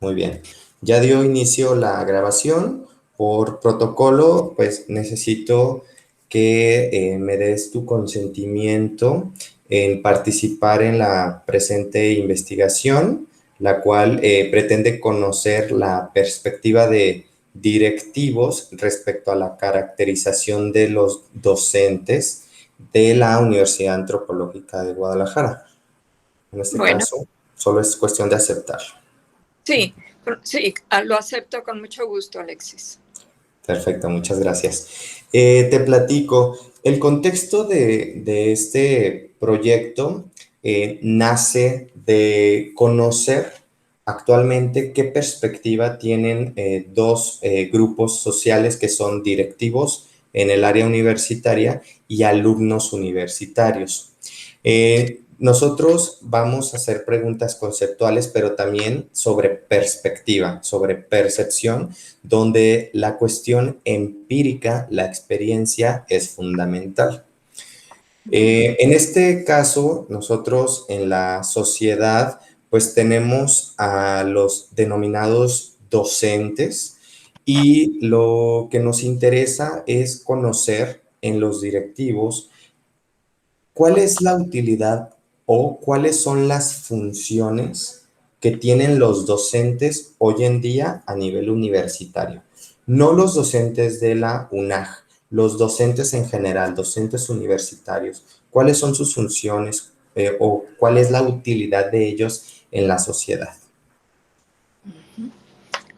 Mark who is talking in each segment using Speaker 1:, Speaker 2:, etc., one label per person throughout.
Speaker 1: Muy bien. Ya dio inicio la grabación. Por protocolo, pues necesito que me des tu consentimiento en participar en la presente investigación, la cual pretende conocer la perspectiva de directivos respecto a la caracterización de los docentes de la Universidad Antropológica de Guadalajara. En este
Speaker 2: Bueno,
Speaker 1: caso, solo es cuestión de aceptarlo.
Speaker 2: sí, sí, lo acepto con mucho gusto, Alexis.
Speaker 1: Perfecto, muchas gracias. Te platico, el contexto de este proyecto nace de conocer actualmente qué perspectiva tienen dos grupos sociales que son directivos en el área universitaria y alumnos universitarios. Nosotros vamos a hacer preguntas conceptuales, pero también sobre perspectiva, sobre percepción, donde la cuestión empírica, la experiencia, es fundamental. En este caso, nosotros en la sociedad, pues tenemos a los denominados docentes y lo que nos interesa es conocer en los directivos cuál es la utilidad o cuáles son las funciones que tienen los docentes hoy en día a nivel universitario. No los docentes de la UNAG, los docentes en general, docentes universitarios. ¿Cuáles son sus funciones o cuál es la utilidad de ellos en la sociedad?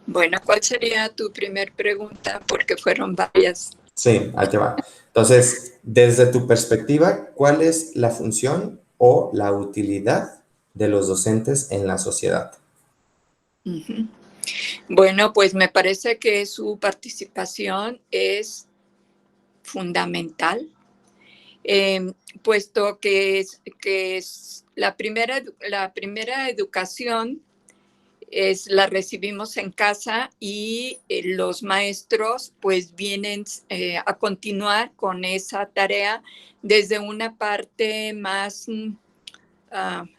Speaker 2: Bueno, ¿cuál sería tu primer pregunta? Porque fueron varias.
Speaker 1: Sí, ahí te va. Entonces, desde tu perspectiva, ¿cuál es la función o la utilidad de los docentes en la sociedad?
Speaker 2: Bueno, pues me parece que su participación es fundamental, puesto que es la primera educación la recibimos en casa y los maestros pues vienen a continuar con esa tarea desde una parte más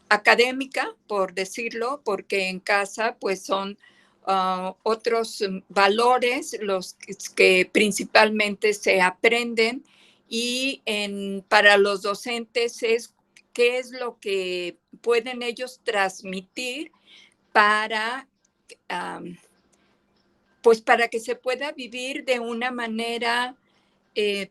Speaker 2: académica, por decirlo, porque en casa pues son otros valores los que principalmente se aprenden y para los docentes es qué es lo que pueden ellos transmitir para, pues para que se pueda vivir de una manera, se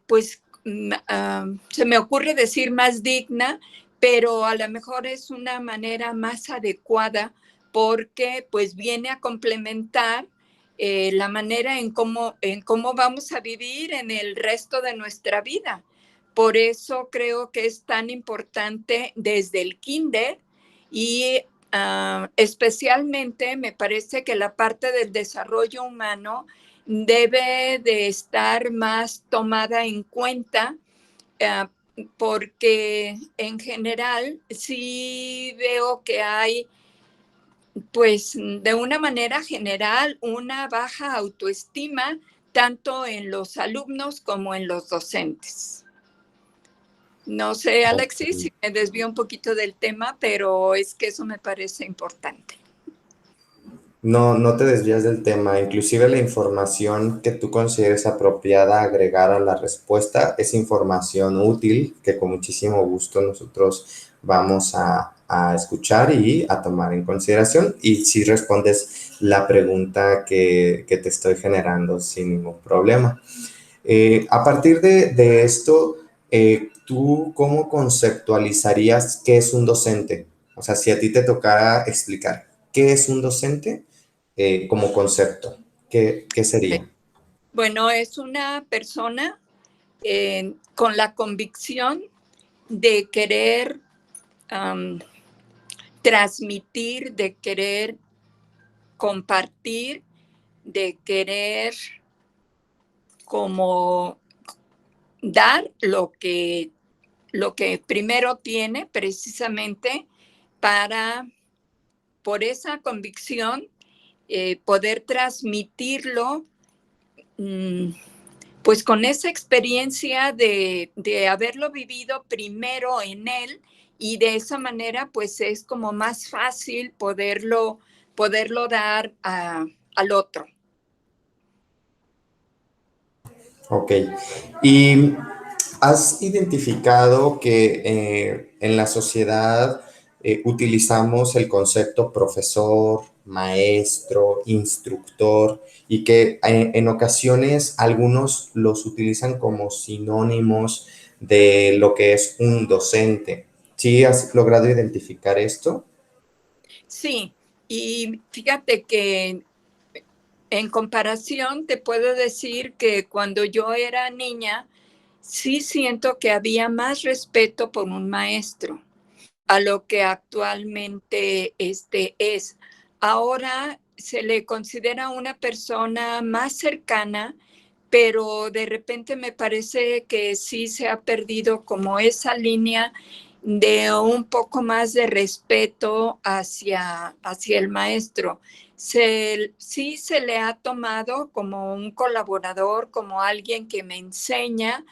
Speaker 2: me ocurre decir más digna, pero a lo mejor es una manera más adecuada porque pues viene a complementar la manera en cómo vamos a vivir en el resto de nuestra vida. Por eso creo que es tan importante desde el kinder y especialmente me parece que la parte del desarrollo humano debe de estar más tomada en cuenta uh, porque en general sí veo que hay, pues de una manera general, una baja autoestima tanto en los alumnos como en los docentes. No sé, Alexis, si me desvío un poquito del tema, pero es que eso me parece importante.
Speaker 1: No, no te desvías del tema. Inclusive la información que tú consideres apropiada agregar a la respuesta es información útil que con muchísimo gusto nosotros vamos a escuchar y a tomar en consideración. Y si respondes la pregunta que te estoy generando sin ningún problema. A partir de esto, ¿tú cómo conceptualizarías qué es un docente? O sea, si a ti te tocara explicar qué es un docente como concepto, ¿qué sería?
Speaker 2: Bueno, es una persona con la convicción de querer transmitir, de querer compartir, de querer como dar lo que primero tiene precisamente para, por esa convicción, poder transmitirlo, pues con esa experiencia de haberlo vivido primero en él y de esa manera pues es como más fácil poderlo poderlo dar al otro.
Speaker 1: Ok. ¿Y has identificado que en la sociedad utilizamos el concepto profesor, maestro, instructor y que en ocasiones algunos los utilizan como sinónimos de lo que es un docente? ¿Sí has logrado identificar esto?
Speaker 2: Sí, y fíjate que en comparación te puedo decir que cuando yo era niña, sí siento que había más respeto por un maestro a lo que actualmente es. Ahora se le considera una persona más cercana, pero de repente me parece que sí se ha perdido como esa línea de un poco más de respeto hacia el maestro. Sí se le ha tomado como un colaborador, como alguien que me enseña,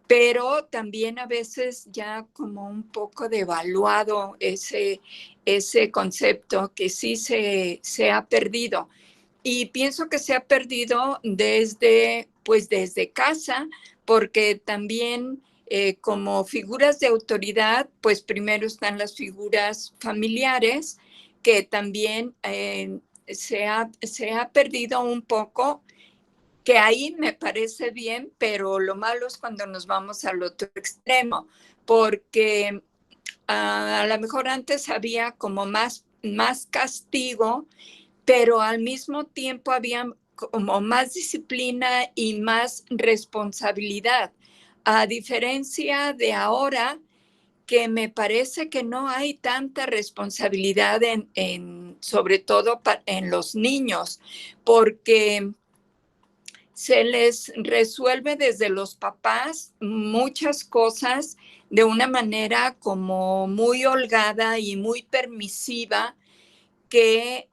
Speaker 2: pero también a veces ya como un poco devaluado ese concepto que sí se ha perdido. Y pienso que se ha perdido desde casa, porque también como figuras de autoridad, pues primero están las figuras familiares, que también se ha perdido un poco, que ahí me parece bien, pero lo malo es cuando nos vamos al otro extremo, porque a lo mejor antes había como más castigo, pero al mismo tiempo había como más disciplina y más responsabilidad, a diferencia de ahora, que me parece que no hay tanta responsabilidad sobre todo en los niños, porque se les resuelve desde los papás muchas cosas de una manera como muy holgada y muy permisiva, que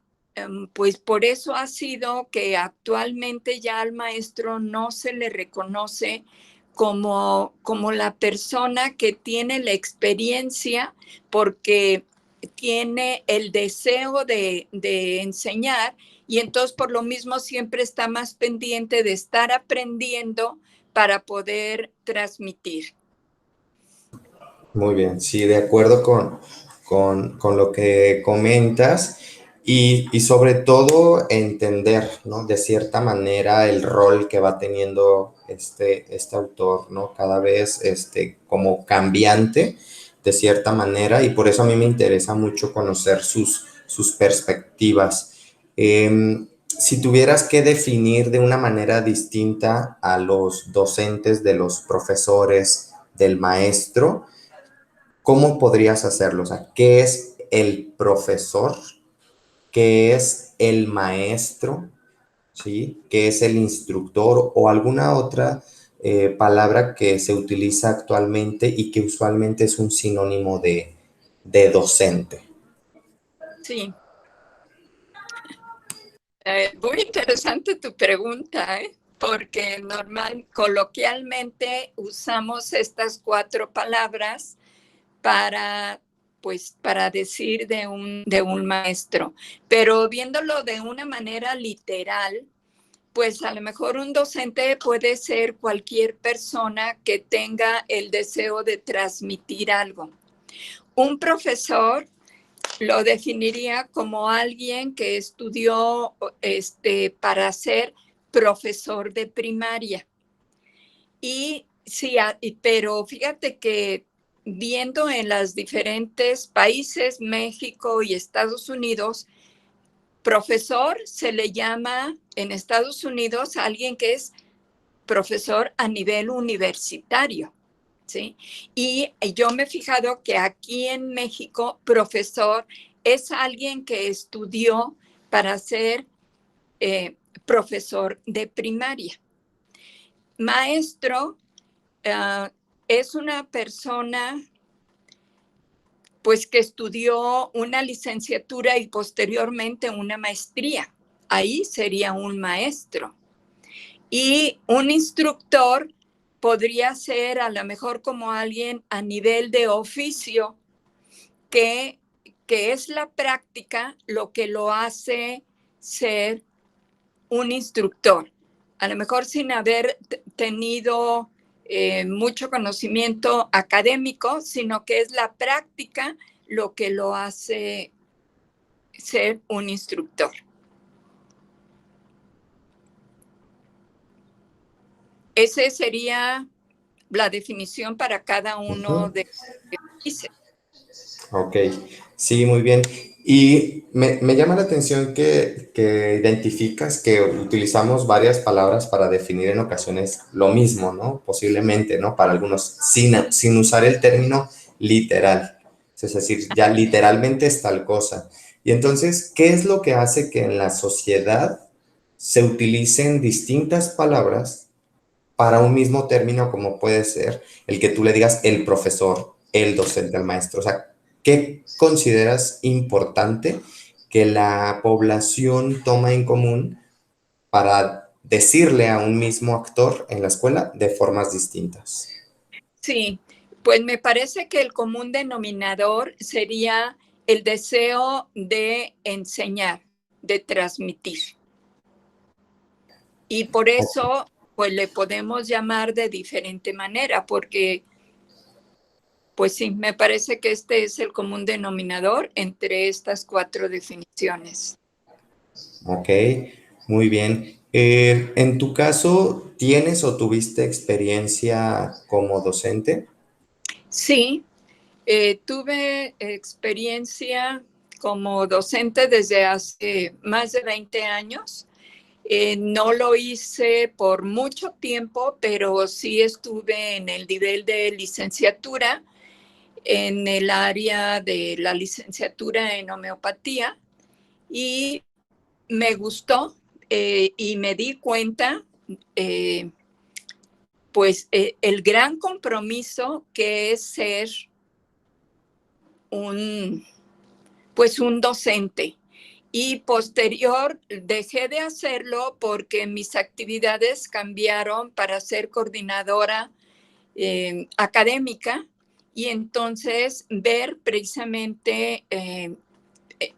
Speaker 2: pues por eso ha sido que actualmente ya al maestro no se le reconoce como la persona que tiene la experiencia, porque tiene el deseo de enseñar, y entonces por lo mismo siempre está más pendiente de estar aprendiendo para poder transmitir.
Speaker 1: Muy bien, sí, de acuerdo con lo que comentas y sobre todo entender, ¿no? De cierta manera el rol que va teniendo este autor, ¿no? Cada vez como cambiante de cierta manera y por eso a mí me interesa mucho conocer sus perspectivas. Si tuvieras que definir de una manera distinta a los docentes, de los profesores, del maestro, ¿cómo podrías hacerlo? O sea, ¿qué es el profesor? ¿Qué es el maestro? ¿Sí? ¿Qué es el instructor? O alguna otra palabra que se utiliza actualmente y que usualmente es un sinónimo de docente.
Speaker 2: Sí. Muy interesante tu pregunta, ¿eh? Porque coloquialmente usamos estas 4 palabras para, pues, para decir de un maestro. Pero viéndolo de una manera literal, pues a lo mejor un docente puede ser cualquier persona que tenga el deseo de transmitir algo. Un profesor lo definiría como alguien que estudió para ser profesor de primaria. Y sí, pero fíjate que viendo en los diferentes países, México y Estados Unidos, profesor se le llama en Estados Unidos a alguien que es profesor a nivel universitario, ¿sí? Y yo me he fijado que aquí en México, profesor es alguien que estudió para ser profesor de primaria. Maestro es una persona pues que estudió una licenciatura y posteriormente una maestría. Ahí sería un maestro. Y un instructor podría ser a lo mejor como alguien a nivel de oficio que que es la práctica lo que lo hace ser un instructor. A lo mejor sin haber tenido mucho conocimiento académico, sino que es la práctica lo que lo hace ser un instructor. Esa sería la definición para cada uno de los países.
Speaker 1: Ok, sí, muy bien. Y me llama la atención que identificas que utilizamos varias palabras para definir en ocasiones lo mismo, ¿no? Posiblemente, ¿no? Para algunos, sin usar el término literal. Es decir, ya literalmente es tal cosa. Y entonces, ¿qué es lo que hace que en la sociedad se utilicen distintas palabras para un mismo término, como puede ser el que tú le digas el profesor, el docente, el maestro? O sea, ¿qué consideras importante que la población toma en común para decirle a un mismo actor en la escuela de formas distintas?
Speaker 2: Sí, pues me parece que el común denominador sería el deseo de enseñar, de transmitir. Y por eso, pues le podemos llamar de diferente manera, porque, pues sí, me parece que este es el común denominador entre estas 4 definiciones.
Speaker 1: Ok, muy bien. En tu caso, ¿tienes o tuviste experiencia como docente?
Speaker 2: Sí, tuve experiencia como docente desde hace más de 20 años. No lo hice por mucho tiempo, pero sí estuve en el nivel de licenciatura, en el área de la licenciatura en homeopatía, y me gustó y me di cuenta, pues, el gran compromiso que es ser pues un docente. Y posterior dejé de hacerlo porque mis actividades cambiaron para ser coordinadora académica, y entonces ver precisamente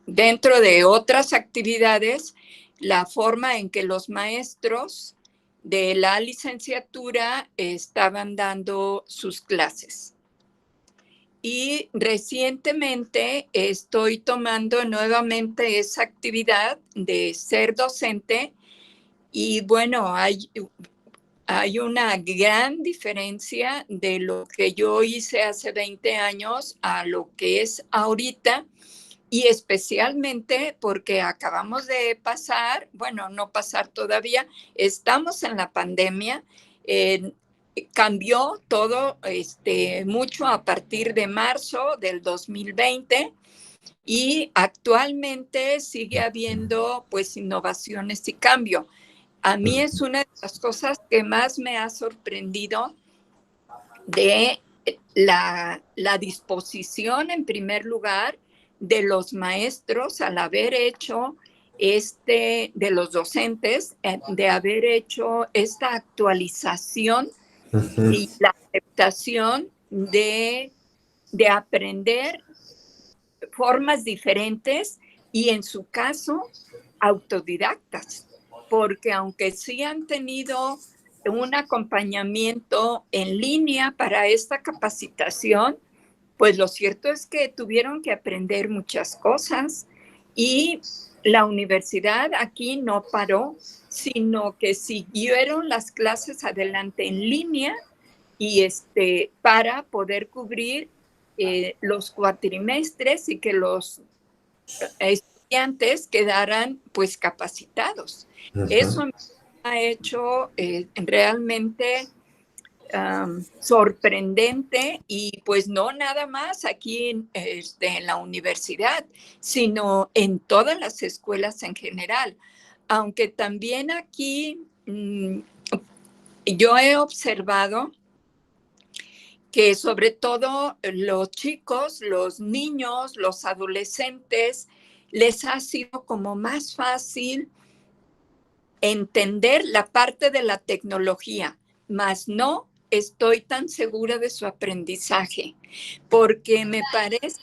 Speaker 2: dentro de otras actividades la forma en que los maestros de la licenciatura estaban dando sus clases. Y recientemente estoy tomando nuevamente esa actividad de ser docente, y bueno, hay una gran diferencia de lo que yo hice hace 20 años a lo que es ahorita, y especialmente porque acabamos de pasar, bueno, no pasar todavía, estamos en la pandemia. Cambió todo mucho a partir de marzo del 2020, y actualmente sigue habiendo pues innovaciones y cambio. A mí es una de las cosas que más me ha sorprendido de la disposición, en primer lugar, de los maestros al haber hecho de los docentes, de haber hecho esta actualización y la aceptación de aprender formas diferentes, y en su caso, autodidactas, porque aunque sí han tenido un acompañamiento en línea para esta capacitación, pues lo cierto es que tuvieron que aprender muchas cosas, y la universidad aquí no paró, sino que siguieron las clases adelante en línea, y para poder cubrir los cuatrimestres y que los estudiantes quedaran pues capacitados. Eso me ha hecho realmente sorprendente, y pues no nada más aquí en la universidad, sino en todas las escuelas en general. Aunque también aquí yo he observado que sobre todo los chicos, los niños, los adolescentes, les ha sido como más fácil entender la parte de la tecnología, mas no estoy tan segura de su aprendizaje, porque me parece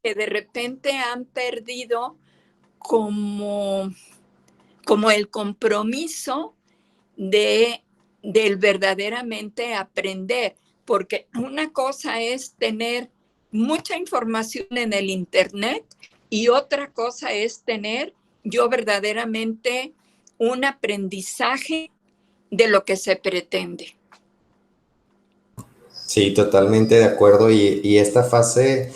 Speaker 2: que de repente han perdido como el compromiso del verdaderamente aprender, porque una cosa es tener mucha información en el Internet y otra cosa es tener yo verdaderamente un aprendizaje de lo que se pretende.
Speaker 1: Sí, totalmente de acuerdo. Y esta fase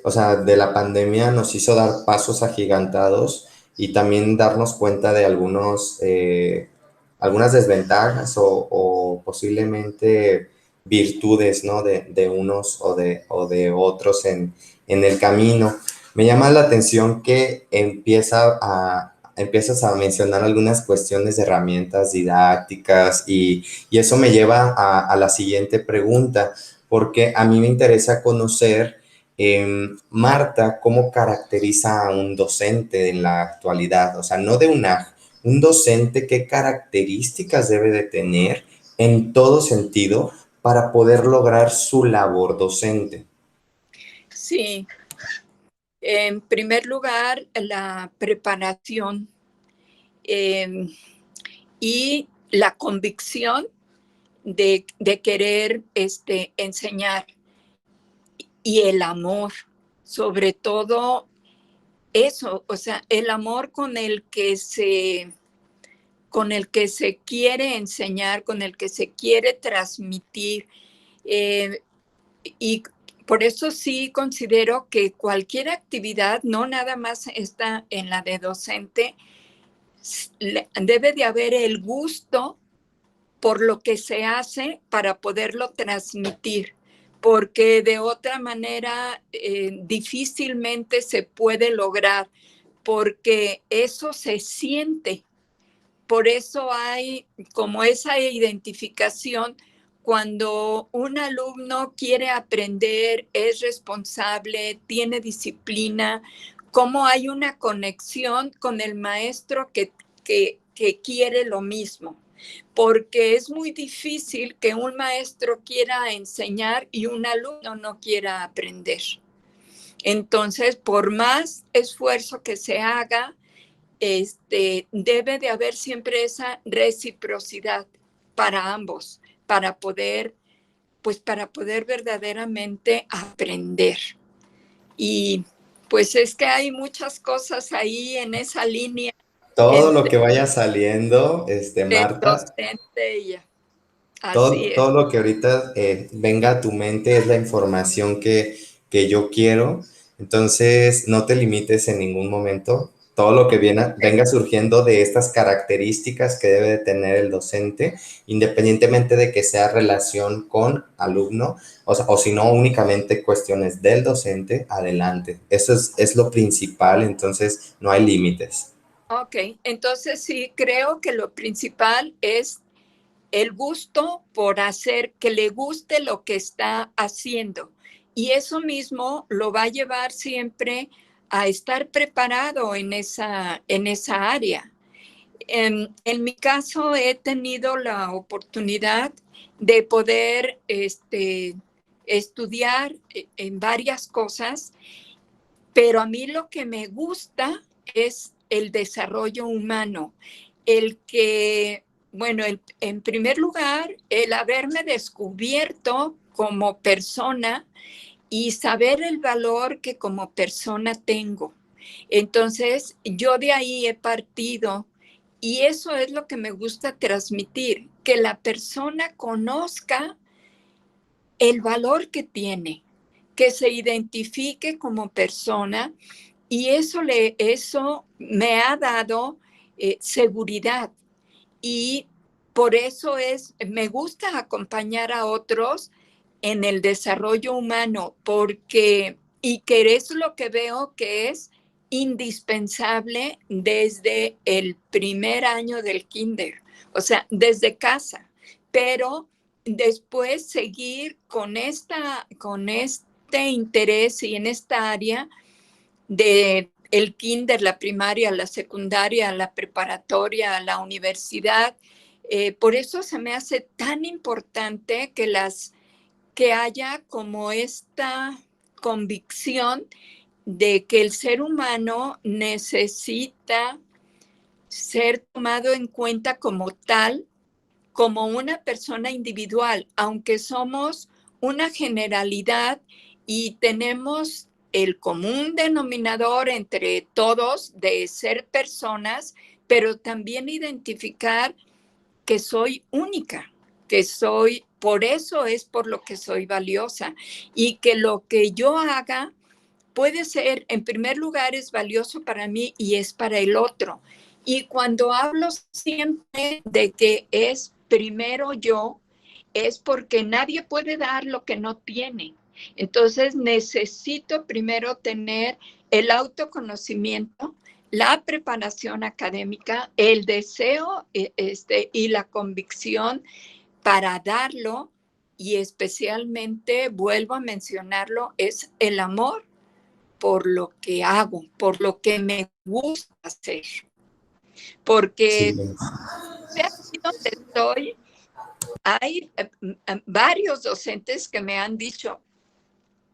Speaker 1: o sea, de la pandemia nos hizo dar pasos agigantados y también darnos cuenta de algunas desventajas o posiblemente virtudes, ¿no? De unos o de otros en el camino. Me llama la atención que empiezas a mencionar algunas cuestiones de herramientas didácticas y eso me lleva a la siguiente pregunta, porque a mí me interesa conocer, Marta, cómo caracteriza a un docente en la actualidad, o sea, no de un docente, qué características debe de tener en todo sentido para poder lograr su labor docente.
Speaker 2: Sí, en primer lugar, la preparación eh, y la convicción de querer enseñar y el amor, sobre todo eso, o sea, el amor con el que se quiere enseñar, con el que se quiere transmitir. eh, y por eso sí considero que cualquier actividad, no nada más está en la de docente, debe de haber el gusto por lo que se hace para poderlo transmitir, porque de otra manera difícilmente se puede lograr, porque eso se siente. Por eso hay como esa identificación cuando un alumno quiere aprender, es responsable, tiene disciplina, cómo hay una conexión con el maestro que quiere lo mismo, porque es muy difícil que un maestro quiera enseñar y un alumno no quiera aprender. Entonces, por más esfuerzo que se haga, debe de haber siempre esa reciprocidad para ambos, para poder verdaderamente aprender. Y pues es que hay muchas cosas ahí en esa línea
Speaker 1: Todo lo
Speaker 2: entre
Speaker 1: que vaya saliendo,
Speaker 2: el
Speaker 1: Marta,
Speaker 2: docente y ella. Así
Speaker 1: todo
Speaker 2: es.
Speaker 1: lo que ahorita venga a tu mente es la información que yo quiero. Entonces, no te limites en ningún momento. Todo lo que venga surgiendo de estas características que debe de tener el docente, independientemente de que sea relación con alumno, o si no únicamente cuestiones del docente, adelante. Eso es lo principal, entonces no hay límites.
Speaker 2: Ok, entonces sí, creo que lo principal es el gusto por hacer, que le guste lo que está haciendo. Y eso mismo lo va a llevar siempre a estar preparado en esa área. En mi caso, he tenido la oportunidad de poder estudiar en varias cosas, pero a mí lo que me gusta es el desarrollo humano, el que, bueno, en primer lugar, el haberme descubierto como persona y saber el valor que como persona tengo. Entonces, yo de ahí he partido y eso es lo que me gusta transmitir, que la persona conozca el valor que tiene, que se identifique como persona y eso me ha dado seguridad y por eso me gusta acompañar a otros en el desarrollo humano, y que es lo que veo que es indispensable desde el primer año del kinder, o sea, desde casa, pero después seguir con este interés y en esta área de el kinder, la primaria, la secundaria, la preparatoria, la universidad. Por eso se me hace tan importante que haya como convicción de que el ser humano necesita ser tomado en cuenta como tal, como una persona individual, aunque somos una generalidad y tenemos el común denominador entre todos de ser personas, pero también identificar que soy única, que soy, por eso es por lo que soy valiosa, y que lo que yo haga puede ser, en primer lugar, es valioso para mí y es para el otro. Y cuando hablo siempre de que es primero yo, es porque nadie puede dar lo que no tiene. Entonces necesito primero tener el autoconocimiento, la preparación académica, el deseo y la convicción para darlo, y especialmente, vuelvo a mencionarlo, es el amor por lo que hago, por lo que me gusta hacer.
Speaker 1: Sí,
Speaker 2: Porque aquí donde estoy, hay varios docentes que me han dicho,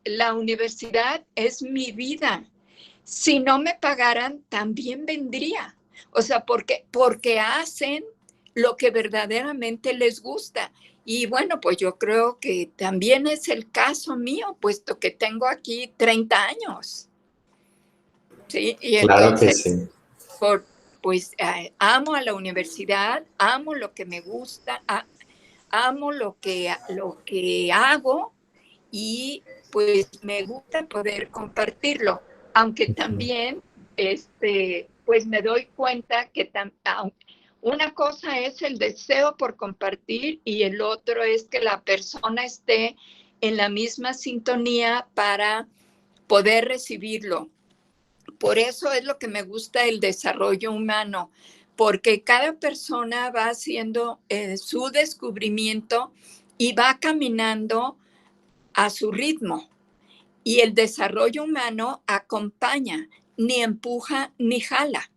Speaker 2: la universidad es mi vida. Si no me pagaran, también vendría. O sea, porque hacen lo que verdaderamente les gusta. Y bueno, pues yo creo que también es el caso mío, puesto que tengo aquí 30 años. ¿Sí? Y
Speaker 1: claro que
Speaker 2: entonces,
Speaker 1: sí.
Speaker 2: pues amo a la universidad, amo lo que me gusta, amo lo que hago, y pues me gusta poder compartirlo, aunque también pues me doy cuenta que una cosa es el deseo por compartir y el otro es que la persona esté en la misma sintonía para poder recibirlo. Por eso es lo que me gusta el desarrollo humano, porque cada persona va haciendo su descubrimiento y va caminando a su ritmo. Y el desarrollo humano acompaña, ni empuja ni jala.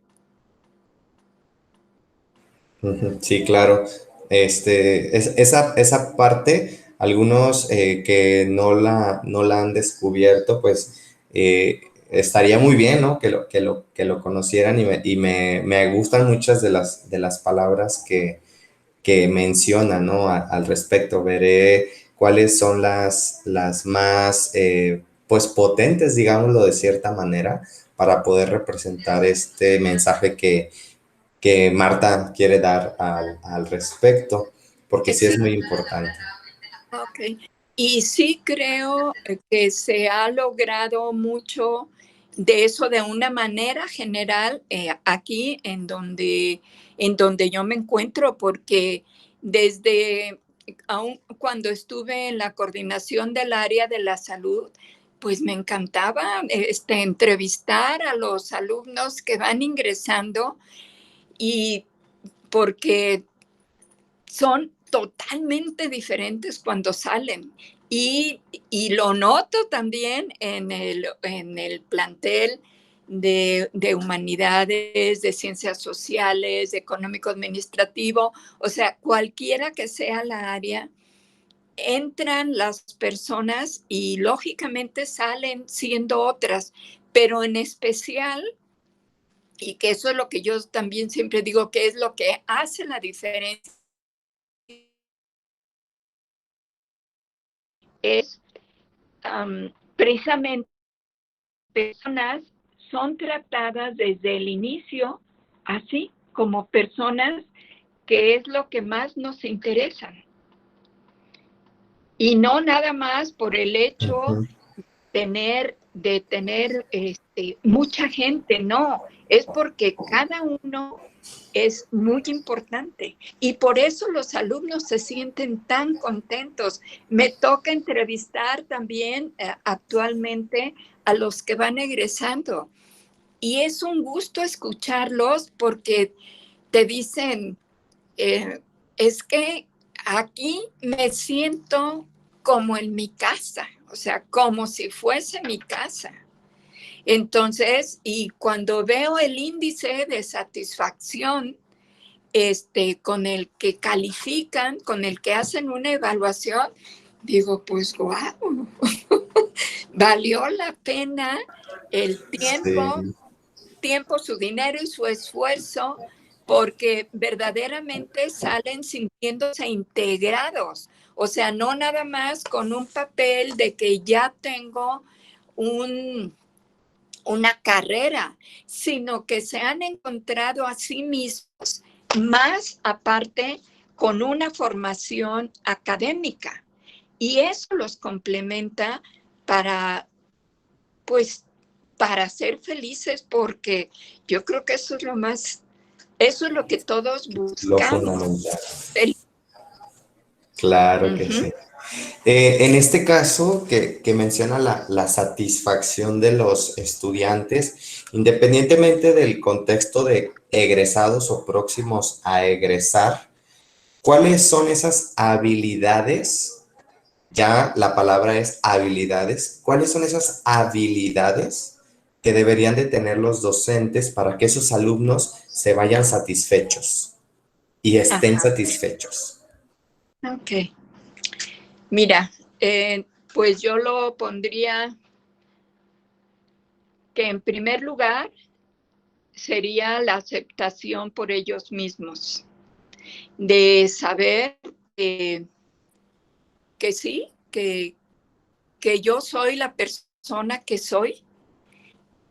Speaker 1: Sí, claro. Esa parte, algunos que no la han descubierto, pues estaría muy bien, ¿no? Que lo conocieran me gustan muchas de las palabras que menciona, ¿no? Al respecto. Veré cuáles son las más, pues, potentes, digámoslo de cierta manera, para poder representar este mensaje que Marta quiere dar al respecto, porque sí es
Speaker 2: Sí,
Speaker 1: muy importante.
Speaker 2: ok. Y sí creo que se ha logrado mucho de eso de una manera general aquí en donde yo me encuentro, porque desde aún cuando estuve en la coordinación del área de la salud, pues me encantaba entrevistar a los alumnos que van ingresando, y porque son totalmente diferentes cuando salen. Y lo noto también en el plantel de humanidades, de ciencias sociales, de económico-administrativo, o sea, cualquiera que sea la área, entran las personas y lógicamente salen siendo otras, pero en especial, y que eso es lo que yo también siempre digo, que es lo que hace la diferencia, es precisamente personas son tratadas desde el inicio así como personas, que es lo que más nos interesa. Y no nada más por el hecho
Speaker 1: Ujú.
Speaker 2: de tener mucha gente, no, es porque cada uno es muy importante y por eso los alumnos se sienten tan contentos. Me toca entrevistar también actualmente a los que van egresando y es un gusto escucharlos porque te dicen, es que aquí me siento como en mi casa, o sea, como si fuese mi casa. Entonces, y cuando veo el índice de satisfacción con el que califican, con el que hacen una evaluación, digo, pues, guau, valió la pena el
Speaker 1: Sí,
Speaker 2: tiempo, su dinero y su esfuerzo, porque verdaderamente salen sintiéndose integrados. O sea, no nada más con un papel de que ya tengo una carrera, sino que se han encontrado a sí mismos, más aparte con una formación académica. Y eso los complementa para, pues, para ser felices, porque yo creo que eso es lo más, eso es lo que todos
Speaker 1: lo
Speaker 2: buscamos.
Speaker 1: fundamental. Claro que
Speaker 2: Uh-huh.
Speaker 1: sí. En este caso que menciona la satisfacción de los estudiantes, independientemente del contexto de egresados o próximos a egresar, ¿cuáles son esas habilidades? Ya la palabra es habilidades. ¿Cuáles son esas habilidades que deberían de tener los docentes para que esos alumnos se vayan satisfechos y estén
Speaker 2: Ajá.
Speaker 1: satisfechos?
Speaker 2: Ok. Mira, pues yo lo pondría que en primer lugar sería la aceptación por ellos mismos, de saber que sí, que yo soy la persona que soy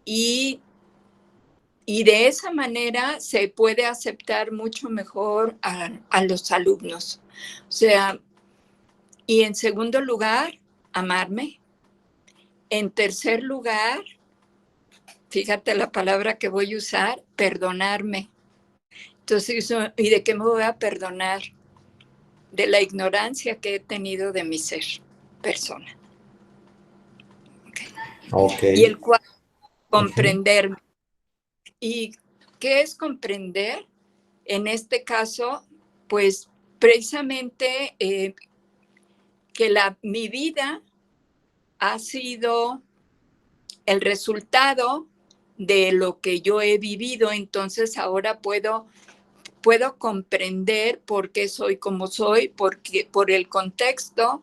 Speaker 2: y, y de esa manera se puede aceptar mucho mejor a los alumnos. O sea, y en segundo lugar, amarme. En tercer lugar, fíjate la palabra que voy a usar, perdonarme. Entonces, ¿y de qué me voy a perdonar? De la ignorancia que he tenido de mi ser persona. Okay.
Speaker 1: Ok.
Speaker 2: Y el cual,
Speaker 1: Ujú.
Speaker 2: comprenderme. ¿Y qué es comprender? En este caso, pues precisamente que mi vida ha sido el resultado de lo que yo he vivido, entonces ahora puedo comprender por qué soy como soy, por el contexto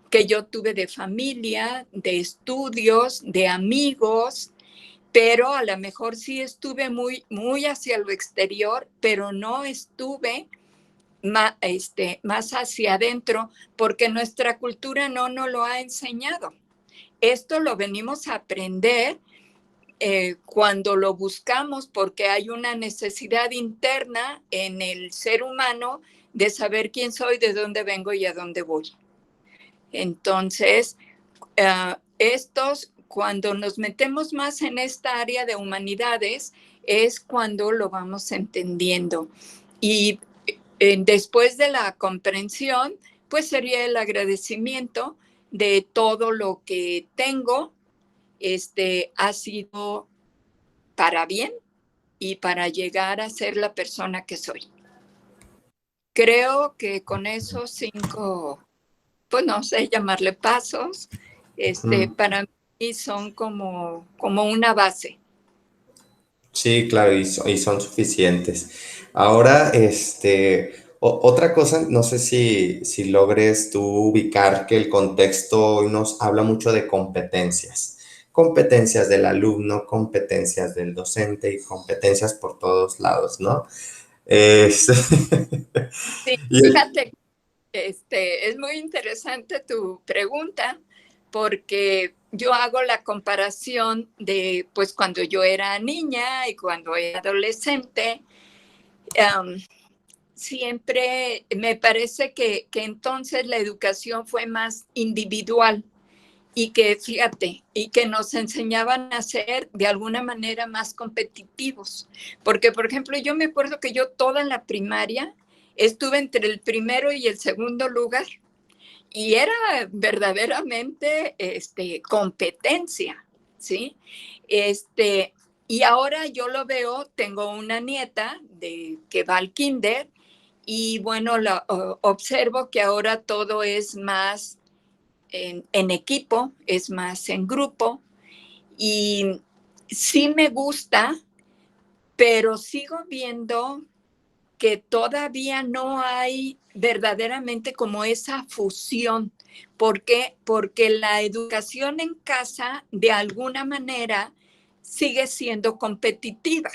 Speaker 2: que yo tuve de familia, de estudios, de amigos, pero a lo mejor sí estuve muy, muy hacia lo exterior, pero no estuve más hacia adentro, porque nuestra cultura no nos lo ha enseñado. Esto lo venimos a aprender cuando lo buscamos, porque hay una necesidad interna en el ser humano de saber quién soy, de dónde vengo y a dónde voy. Entonces, cuando nos metemos más en esta área de humanidades, es cuando lo vamos entendiendo. Y después de la comprensión, pues sería el agradecimiento de todo lo que tengo, ha sido para bien y para llegar a ser la persona que soy. Creo que con esos 5, pues no sé llamarle pasos,
Speaker 1: Mm.
Speaker 2: para mí son como una base.
Speaker 1: Sí, claro, y son suficientes. Ahora, otra cosa, no sé si logres tú ubicar que el contexto hoy nos habla mucho de competencias. Competencias del alumno, competencias del docente y competencias por todos lados, ¿no? Es-
Speaker 2: Sí,
Speaker 1: y
Speaker 2: fíjate, es muy interesante tu pregunta porque yo hago la comparación de pues cuando yo era niña y cuando era adolescente. um, Siempre me parece que entonces la educación fue más individual y que, fíjate, y que nos enseñaban a ser de alguna manera más competitivos. Porque, por ejemplo, yo me acuerdo que yo toda la primaria estuve entre el primero y el segundo lugar y era verdaderamente competencia, ¿sí? Y ahora yo lo veo, tengo una nieta que va al kinder y bueno, observo que ahora todo es más en equipo, es más en grupo y sí me gusta, pero sigo viendo que todavía no hay verdaderamente como esa fusión. ¿Por qué? Porque la educación en casa, de alguna manera, sigue siendo competitiva,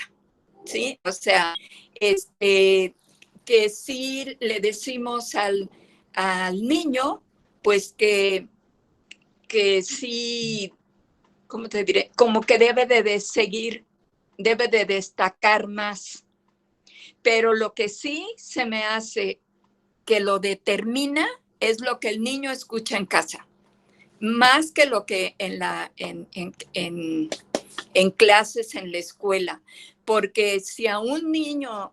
Speaker 2: ¿sí? O sea, que si le decimos al niño, pues que sí, ¿cómo te diré? Como que debe de destacar más. Pero lo que sí se me hace que lo determina es lo que el niño escucha en casa, más que lo que en clases en la escuela. Porque si a un niño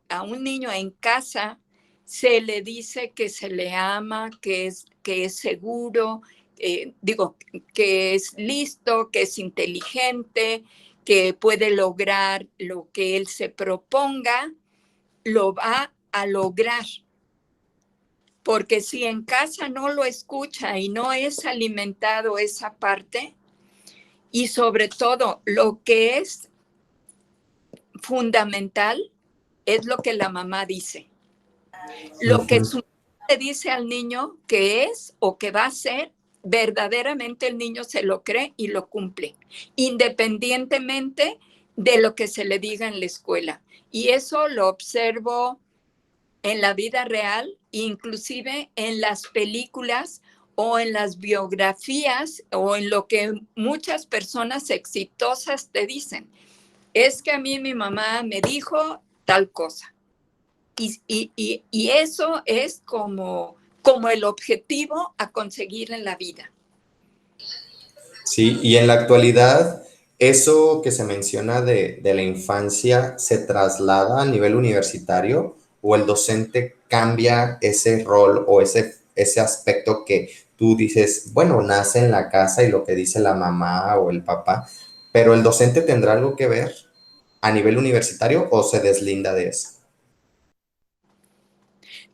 Speaker 2: en casa se le dice que se le ama, que es seguro, digo, que es listo, que es inteligente, que puede lograr lo que él se proponga, lo va a lograr. Porque si en casa no lo escucha y no es alimentado esa parte, y sobre todo lo que es fundamental es lo que la mamá dice. Lo que su mamá le dice al niño que es o que va a ser, verdaderamente el niño se lo cree y lo cumple, independientemente de lo que se le diga en la escuela. Y eso lo observo en la vida real, inclusive en las películas o en las biografías o en lo que muchas personas exitosas te dicen. Es que a mí mi mamá me dijo tal cosa. Y eso es como el objetivo a conseguir en la vida.
Speaker 1: Sí, y en la actualidad, eso que se menciona de la infancia se traslada a nivel universitario o el docente cambia ese rol o ese aspecto que tú dices, bueno, nace en la casa y lo que dice la mamá o el papá, pero el docente tendrá algo que ver a nivel universitario o se deslinda de eso.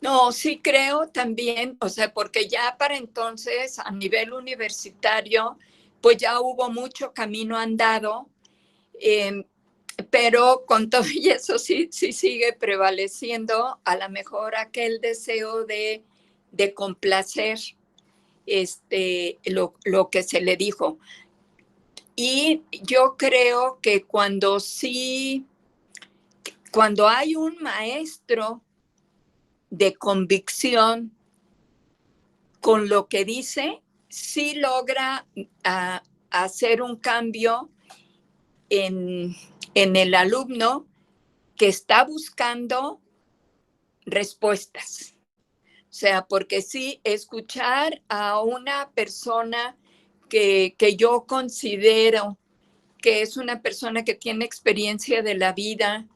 Speaker 2: No, sí creo también, o sea, porque ya para entonces a nivel universitario, pues ya hubo mucho camino andado, eh, pero con todo y eso sí sigue prevaleciendo a lo mejor aquel deseo de complacer lo que se le dijo. Y yo creo que cuando hay un maestro de convicción con lo que dice, sí logra hacer un cambio en, en el alumno que está buscando respuestas. O sea, porque sí, escuchar a una persona que yo considero que es una persona que tiene experiencia de la vida,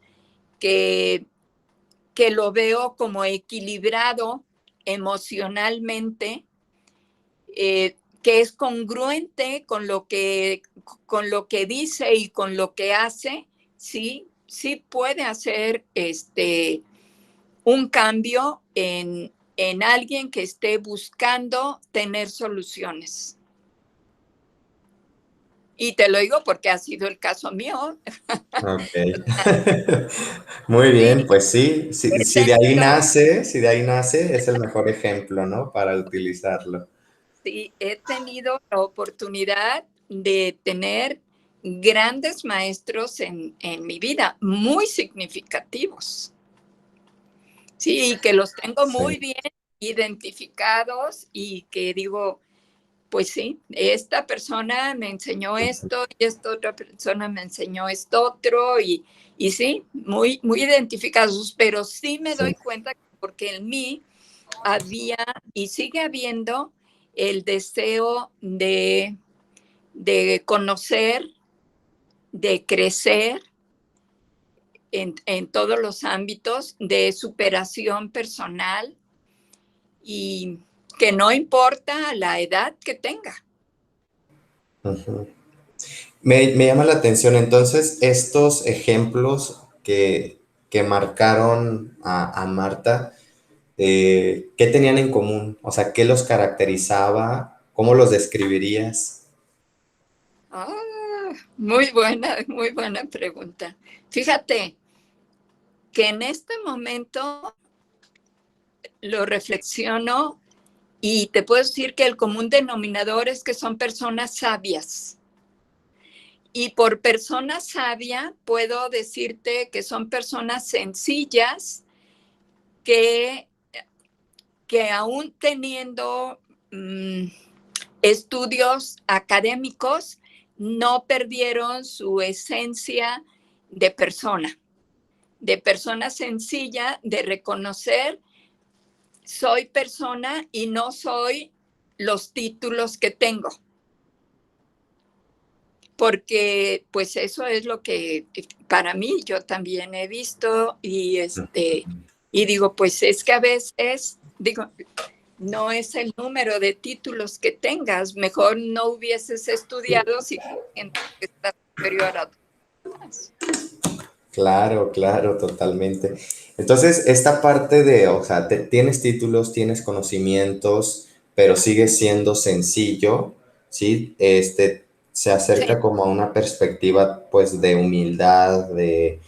Speaker 2: que, que lo veo como equilibrado emocionalmente, que es congruente con lo que dice y con lo que hace, sí puede hacer un cambio en alguien que esté buscando tener soluciones. Y te lo digo porque ha sido el caso mío.
Speaker 1: Ok. Muy
Speaker 2: Sí,
Speaker 1: bien, pues sí, si,
Speaker 2: he tenido,
Speaker 1: si de ahí nace, es el mejor ejemplo, ¿no? Para utilizarlo.
Speaker 2: sí, he tenido la oportunidad de tener grandes maestros en mi vida, muy significativos. Sí, que los tengo
Speaker 1: Sí.
Speaker 2: muy bien identificados y que digo, pues sí, esta persona me enseñó esto y esta otra persona me enseñó esto otro y sí, muy identificados, pero sí me
Speaker 1: Sí.
Speaker 2: doy cuenta que porque en mí había y sigue habiendo el deseo de conocer, de crecer en todos los ámbitos, de superación personal y que no importa la edad que tenga.
Speaker 1: Ujú. Me llama la atención entonces estos ejemplos que marcaron a Marta, ¿qué tenían en común? O sea, ¿qué los caracterizaba? ¿Cómo los describirías?
Speaker 2: Ah, muy buena pregunta. Fíjate, que en este momento lo reflexiono y te puedo decir que el común denominador es que son personas sabias. Y por persona sabia puedo decirte que son personas sencillas que aún teniendo estudios académicos, no perdieron su esencia de persona sencilla, de reconocer, soy persona y no soy los títulos que tengo. Porque pues eso es lo que para mí yo también he visto y digo, pues es que a veces, digo, no es el número de títulos que tengas, mejor no hubieses estudiado si sientes que estás superior a otros.
Speaker 1: Claro, claro, totalmente. Entonces, esta parte de, o sea, tienes títulos, tienes conocimientos, pero sigues siendo sencillo, ¿sí? Se
Speaker 2: Sí,
Speaker 1: acerca como a una perspectiva, pues, de humildad, de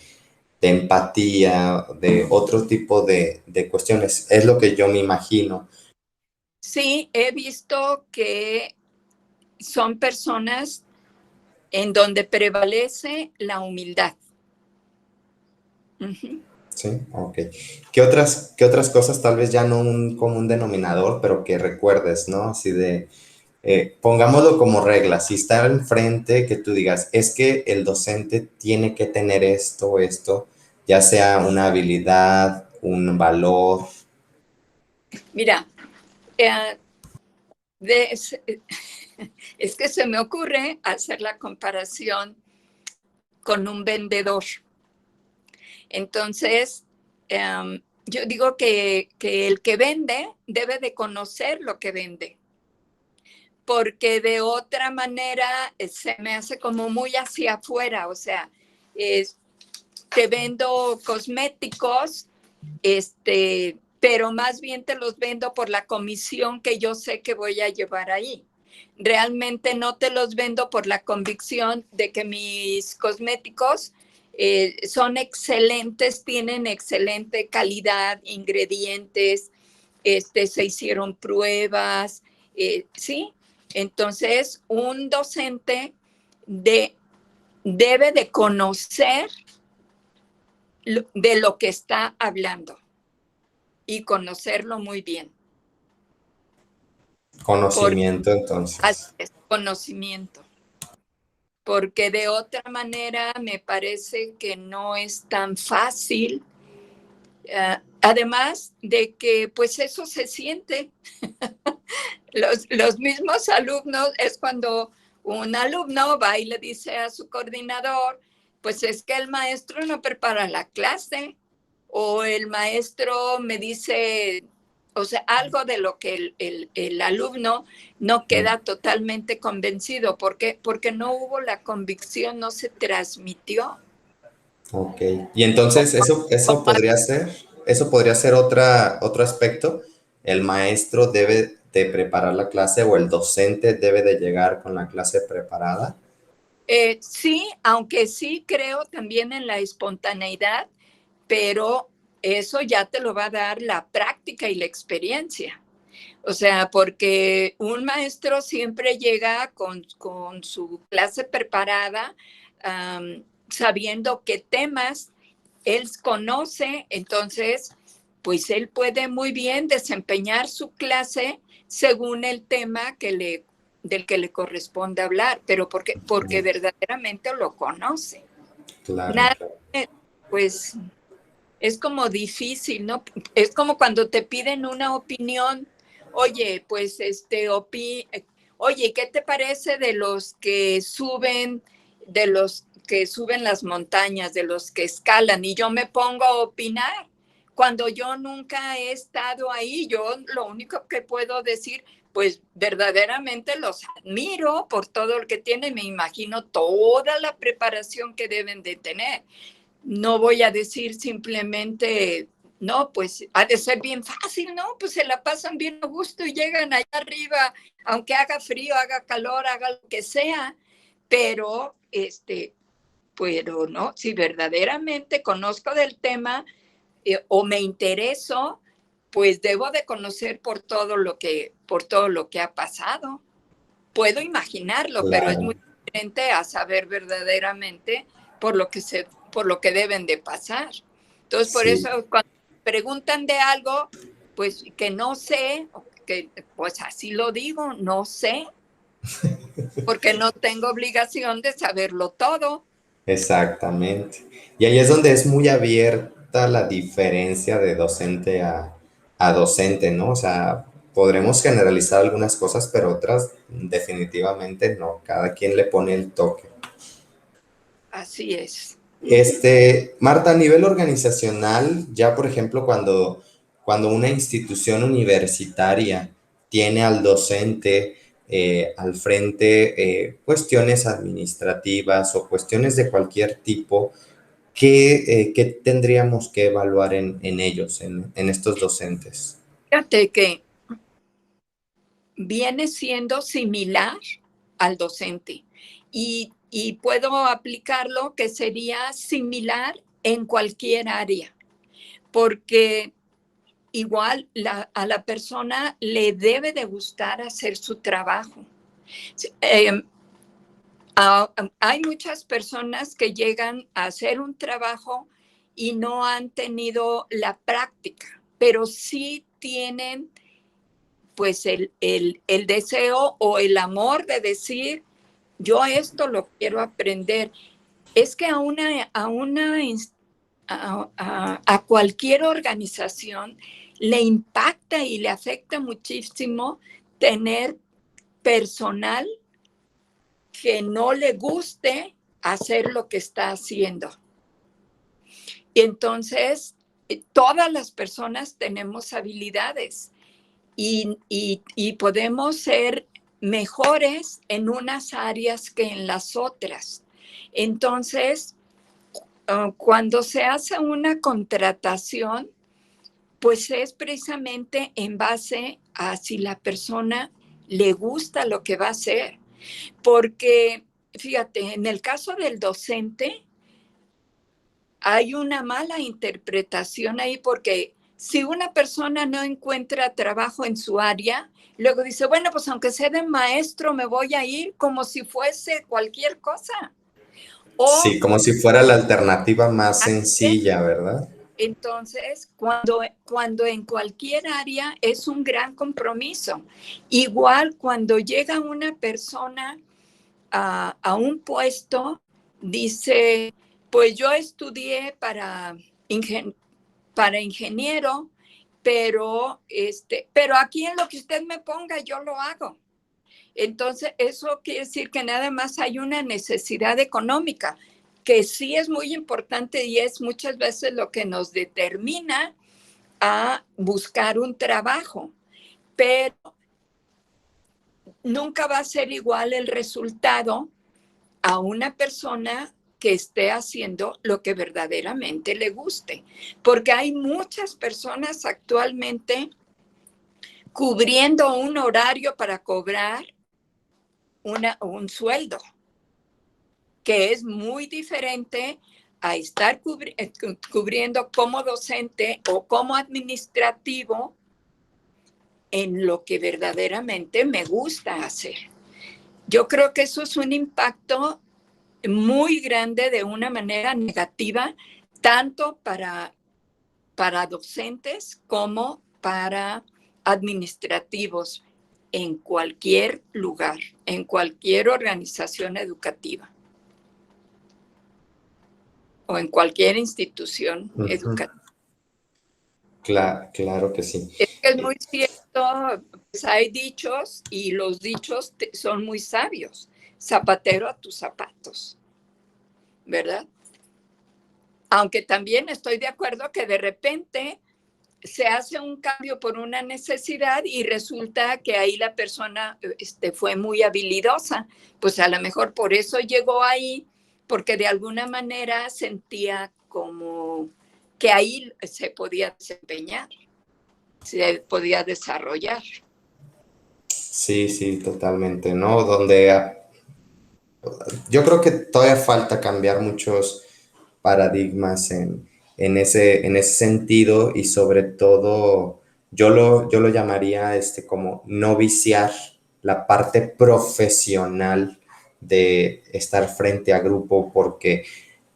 Speaker 1: empatía, de otro tipo de cuestiones. Es lo que yo me imagino.
Speaker 2: sí, he visto que son personas en donde prevalece la humildad. Uh-huh.
Speaker 1: Sí, ok. ¿Qué otras cosas, tal vez ya no un común denominador, pero que recuerdes, ¿no? Así de, pongámoslo como regla, si está enfrente, que tú digas, es que el docente tiene que tener esto, ya sea una habilidad, un valor.
Speaker 2: Mira, eh, es, es que se me ocurre hacer la comparación con un vendedor. Entonces, yo digo que el que vende debe de conocer lo que vende, porque de otra manera se me hace como muy hacia afuera, o sea, te vendo cosméticos, pero más bien te los vendo por la comisión que yo sé que voy a llevar ahí. Realmente no te los vendo por la convicción de que mis cosméticos son excelentes, tienen excelente calidad, ingredientes, se hicieron pruebas, ¿sí? Entonces, un docente debe de conocer de lo que está hablando y conocerlo muy bien. Por
Speaker 1: Conocimiento, entonces.
Speaker 2: conocimiento. Porque de otra manera me parece que no es tan fácil. Además de que pues eso se siente. Los mismos alumnos es cuando un alumno va y le dice a su coordinador, pues es que el maestro no prepara la clase o el maestro me dice, o sea, algo de lo que el alumno no queda totalmente convencido. ¿Por qué? Porque no hubo la convicción, no se transmitió.
Speaker 1: Ok. Y entonces eso podría ser otro aspecto. El maestro debe de preparar la clase o el docente debe de llegar con la clase preparada.
Speaker 2: Sí, aunque sí creo también en la espontaneidad, pero eso ya te lo va a dar la práctica y la experiencia. O sea, porque un maestro siempre llega con su clase preparada, sabiendo qué temas él conoce, entonces, pues él puede muy bien desempeñar su clase según el tema del que le corresponde hablar, pero porque verdaderamente lo conoce.
Speaker 1: Claro,
Speaker 2: Nada,
Speaker 1: claro.
Speaker 2: pues es como difícil, ¿no? Es como cuando te piden una opinión, oye, pues oye, ¿qué te parece de los que suben las montañas, de los que escalan? Y yo me pongo a opinar. Cuando yo nunca he estado ahí, yo lo único que puedo decir, pues verdaderamente los admiro por todo lo que tienen, me imagino toda la preparación que deben de tener. No voy a decir simplemente, no, pues ha de ser bien fácil, ¿no? Pues se la pasan bien a gusto y llegan allá arriba, aunque haga frío, haga calor, haga lo que sea, pero pero no, si verdaderamente conozco del tema o me intereso, pues debo de conocer por todo lo que ha pasado. Puedo imaginarlo, pero es
Speaker 1: Claro,
Speaker 2: muy diferente a saber verdaderamente por lo que deben de pasar. Entonces, por
Speaker 1: sí.
Speaker 2: eso cuando preguntan de algo, pues que no sé, que pues así lo digo, no sé, porque no tengo obligación de saberlo todo.
Speaker 1: Exactamente. Y ahí es donde es muy abierta la diferencia de docente a docente, ¿no? O sea, podremos generalizar algunas cosas, pero otras definitivamente no. Cada quien le pone el toque.
Speaker 2: Así es.
Speaker 1: Marta, a nivel organizacional, ya por ejemplo, cuando una institución universitaria tiene al docente al frente cuestiones administrativas o cuestiones de cualquier tipo, ¿qué tendríamos que evaluar en ellos, en estos docentes?
Speaker 2: Fíjate que viene siendo similar al docente y puedo aplicarlo que sería similar en cualquier área, porque igual a la persona le debe de gustar hacer su trabajo. Eh, hay muchas personas que llegan a hacer un trabajo y no han tenido la práctica, pero sí tienen pues el deseo o el amor de decir, yo esto lo quiero aprender. Es que a cualquier organización le impacta y le afecta muchísimo tener personal que no le guste hacer lo que está haciendo. Y entonces, todas las personas tenemos habilidades y podemos ser mejores en unas áreas que en las otras. Entonces, cuando se hace una contratación, pues es precisamente en base a si la persona le gusta lo que va a hacer. Porque, fíjate, en el caso del docente, hay una mala interpretación ahí porque si una persona no encuentra trabajo en su área, luego dice, bueno, pues aunque sea de maestro, me voy a ir como si fuese cualquier cosa.
Speaker 1: Sí,
Speaker 2: O
Speaker 1: como si fuera la alternativa más sencilla, ¿verdad?
Speaker 2: entonces, cuando en cualquier área es un gran compromiso. Igual cuando llega una persona a un puesto, dice, pues yo estudié para ingeniero, pero aquí en lo que usted me ponga, yo lo hago. Entonces, eso quiere decir que nada más hay una necesidad económica, que sí es muy importante y es muchas veces lo que nos determina a buscar un trabajo, pero nunca va a ser igual el resultado a una persona que esté haciendo lo que verdaderamente le guste, porque hay muchas personas actualmente cubriendo un horario para cobrar un sueldo, que es muy diferente a estar cubriendo como docente o como administrativo en lo que verdaderamente me gusta hacer. Yo creo que eso es un impacto muy grande de una manera negativa, tanto para docentes como para administrativos en cualquier lugar, en cualquier organización educativa o en cualquier institución
Speaker 1: Ujú.
Speaker 2: educativa.
Speaker 1: Claro que sí.
Speaker 2: Es muy cierto, pues hay dichos y los dichos son muy sabios. Zapatero a tus zapatos, ¿verdad? Aunque también estoy de acuerdo que de repente se hace un cambio por una necesidad y resulta que ahí la persona fue muy habilidosa. Pues a lo mejor por eso llegó ahí, porque de alguna manera sentía como que ahí se podía desempeñar, se podía desarrollar.
Speaker 1: Sí, sí, totalmente, ¿no? Donde Yo creo que todavía falta cambiar muchos paradigmas en ese sentido y sobre todo yo lo llamaría como no viciar la parte profesional de estar frente a grupo porque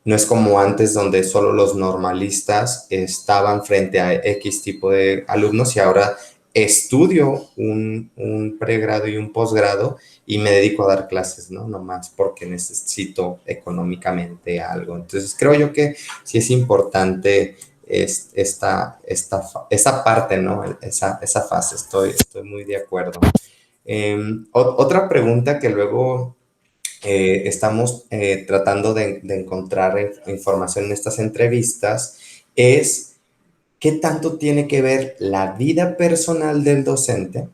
Speaker 1: no es como antes donde solo los normalistas estaban frente a X tipo de alumnos y ahora estudio un pregrado y un posgrado y me dedico a dar clases, ¿no? Nomás porque necesito económicamente algo. Entonces creo yo que sí es importante esa parte, ¿no? Esa fase, estoy muy de acuerdo. Otra pregunta que luego estamos tratando de encontrar información en estas entrevistas es qué tanto tiene que ver la vida personal del docente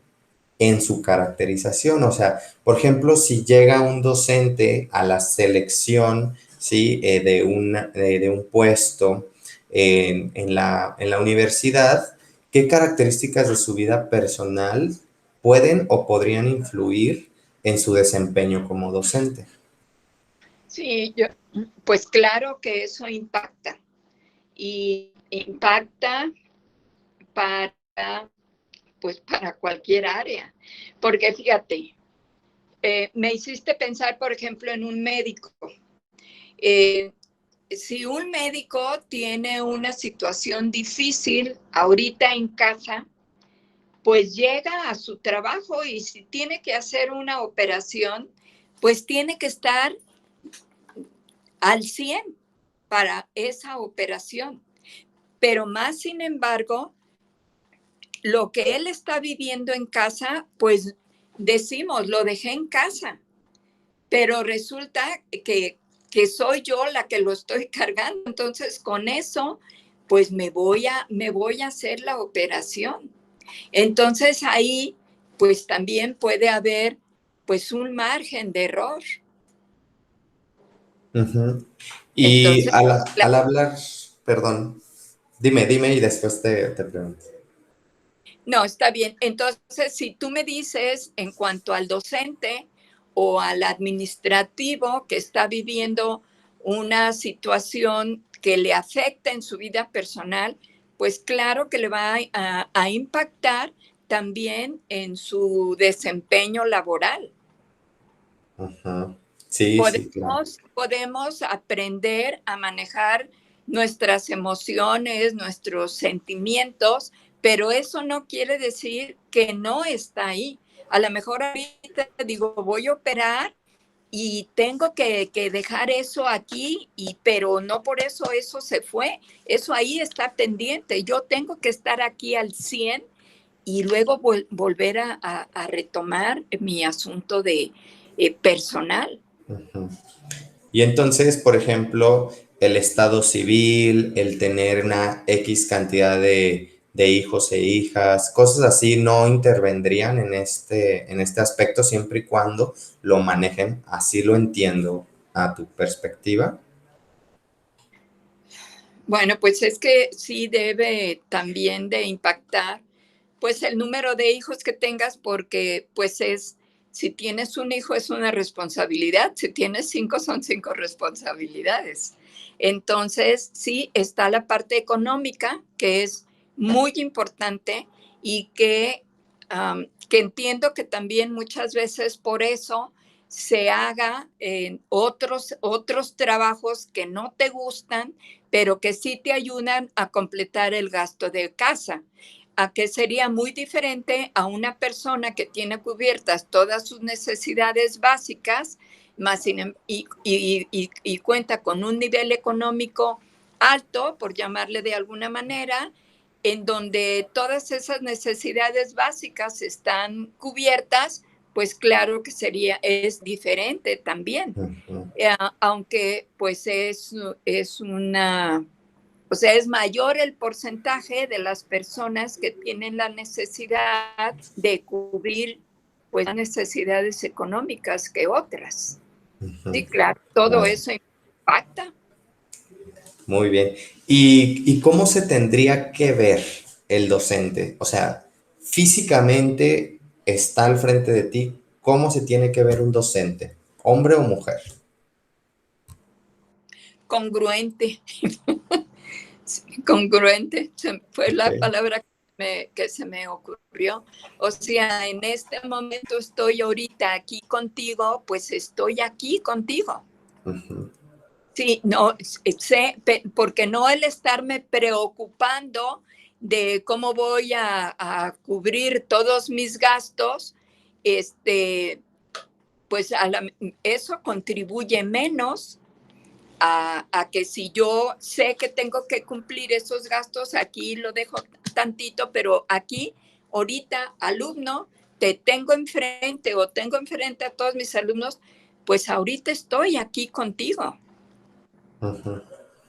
Speaker 1: en su caracterización. O sea, por ejemplo, si llega un docente a la selección, ¿sí? De un puesto en la universidad, ¿qué características de su vida personal pueden o podrían influir en su desempeño como docente?
Speaker 2: Sí, pues claro que eso impacta y impacta para, pues para cualquier área, porque fíjate, me hiciste pensar, por ejemplo, en un médico. Eh, si un médico tiene una situación difícil ahorita en casa, pues llega a su trabajo y si tiene que hacer una operación, pues tiene que estar al 100 para esa operación. Pero más sin embargo, lo que él está viviendo en casa, pues decimos, lo dejé en casa, pero resulta que soy yo la que lo estoy cargando. Entonces, con eso, pues me voy a hacer la operación. Entonces, ahí, pues también puede haber, pues, un margen de error.
Speaker 1: Ujú. Y
Speaker 2: Entonces,
Speaker 1: al hablar, perdón, dime y después te pregunto.
Speaker 2: no, está bien. Entonces, si tú me dices en cuanto al docente o al administrativo que está viviendo una situación que le afecta en su vida personal, pues claro que le va a impactar también en su desempeño laboral.
Speaker 1: Ajá. Sí, sí, claro.
Speaker 2: Podemos aprender a manejar nuestras emociones, nuestros sentimientos, pero eso no quiere decir que no está ahí. A lo mejor ahorita digo, voy a operar y tengo que dejar eso aquí, pero no por eso eso se fue. Eso ahí está pendiente. Yo tengo que estar aquí al 100 y luego volver a retomar mi asunto de personal.
Speaker 1: Ujú. Y entonces, por ejemplo, el estado civil, el tener una X cantidad de hijos e hijas, cosas así no intervendrían en este aspecto siempre y cuando lo manejen. Así lo entiendo a tu perspectiva.
Speaker 2: Bueno, pues es que sí debe también de impactar, pues el número de hijos que tengas, porque pues si tienes un hijo es una responsabilidad, si tienes 5 son 5 responsabilidades. Entonces, sí está la parte económica, que es muy importante y que entiendo que también muchas veces por eso se haga en otros trabajos que no te gustan, pero que sí te ayudan a completar el gasto de casa, a que sería muy diferente a una persona que tiene cubiertas todas sus necesidades básicas más y cuenta con un nivel económico alto, por llamarle de alguna manera, en donde todas esas necesidades básicas están cubiertas, pues claro que es diferente también.
Speaker 1: Ujú.
Speaker 2: Aunque pues es una, o sea, es mayor el porcentaje de las personas que tienen la necesidad de cubrir pues las necesidades económicas que otras.
Speaker 1: Ujú.
Speaker 2: Sí, claro, todo
Speaker 1: Claro.
Speaker 2: eso impacta.
Speaker 1: Muy bien. Y cómo se tendría que ver el docente? O sea, físicamente está al frente de ti. ¿Cómo se tiene que ver un docente? hombre o mujer.
Speaker 2: Congruente. Congruente fue la
Speaker 1: Okay.
Speaker 2: palabra que se me ocurrió. O sea, en este momento estoy ahorita aquí contigo, pues estoy aquí contigo.
Speaker 1: Uh-huh.
Speaker 2: Sí, no sé, porque no el estarme preocupando de cómo voy a cubrir todos mis gastos, pues eso contribuye menos a que si yo sé que tengo que cumplir esos gastos, aquí lo dejo tantito, pero aquí, ahorita, alumno, te tengo enfrente o tengo enfrente a todos mis alumnos, pues ahorita estoy aquí contigo.
Speaker 1: Uh-huh.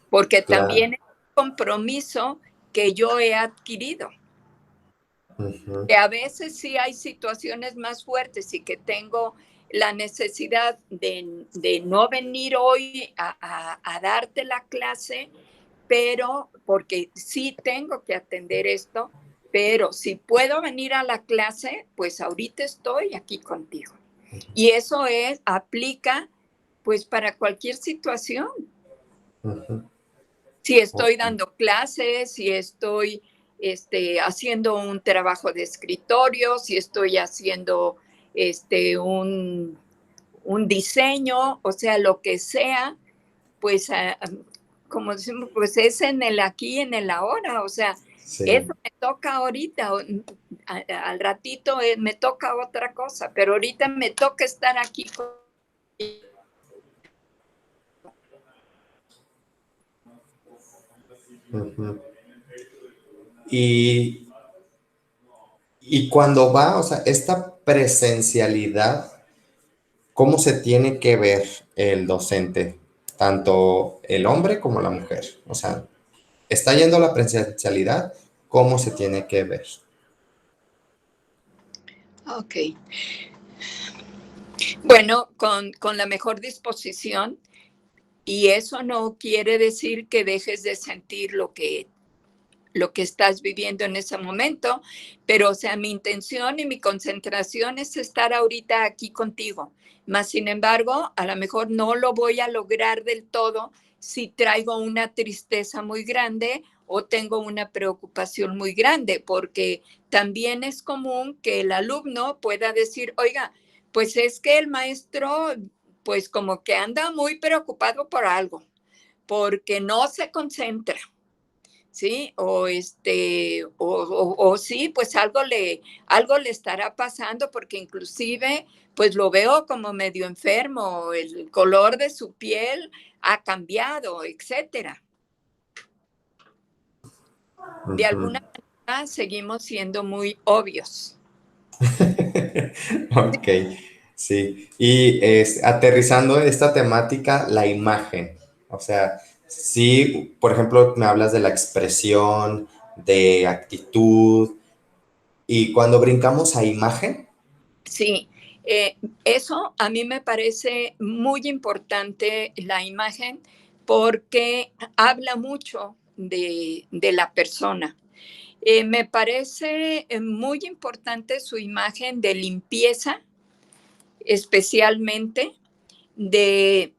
Speaker 2: Porque
Speaker 1: Claro.
Speaker 2: también es un compromiso que yo he adquirido.
Speaker 1: Uh-huh.
Speaker 2: Que a veces sí hay situaciones más fuertes y que tengo la necesidad de no venir hoy a darte la clase, pero porque sí tengo que atender esto, pero si puedo venir a la clase, pues ahorita estoy aquí contigo. Y eso aplica pues para cualquier situación.
Speaker 1: Uh-huh.
Speaker 2: Si estoy
Speaker 1: Okay.
Speaker 2: dando clases, si estoy haciendo un trabajo de escritorio, si estoy haciendo un diseño, o sea, lo que sea, pues, como decimos, pues es en el aquí, en el ahora, o sea,
Speaker 1: Sí.
Speaker 2: eso me toca ahorita, al ratito me toca otra cosa, pero ahorita me toca estar aquí.
Speaker 1: Uh-huh. Y, y cuando va, o sea, esta presencialidad, ¿cómo se tiene que ver el docente? Tanto el hombre como la mujer. O sea, está yendo a la presencialidad, ¿cómo se tiene que ver?
Speaker 2: Ok. Bueno, con la mejor disposición. Y eso no quiere decir que dejes de sentir lo que estás viviendo en ese momento, pero o sea, mi intención y mi concentración es estar ahorita aquí contigo. Más sin embargo, a lo mejor no lo voy a lograr del todo si traigo una tristeza muy grande o tengo una preocupación muy grande, porque también es común que el alumno pueda decir, oiga, pues es que el maestro, pues como que anda muy preocupado por algo, porque no se concentra. ¿Sí? O sí, pues algo le estará pasando porque inclusive pues lo veo como medio enfermo, el color de su piel ha cambiado, etcétera. De
Speaker 1: Uh-huh.
Speaker 2: alguna manera seguimos siendo muy obvios.
Speaker 1: Ok, sí. Y aterrizando esta temática, la imagen. O sea, sí, por ejemplo, me hablas de la expresión, de actitud, y cuando brincamos a imagen,
Speaker 2: Sí, eso a mí me parece muy importante la imagen porque habla mucho de la persona. Me parece muy importante su imagen de limpieza, especialmente de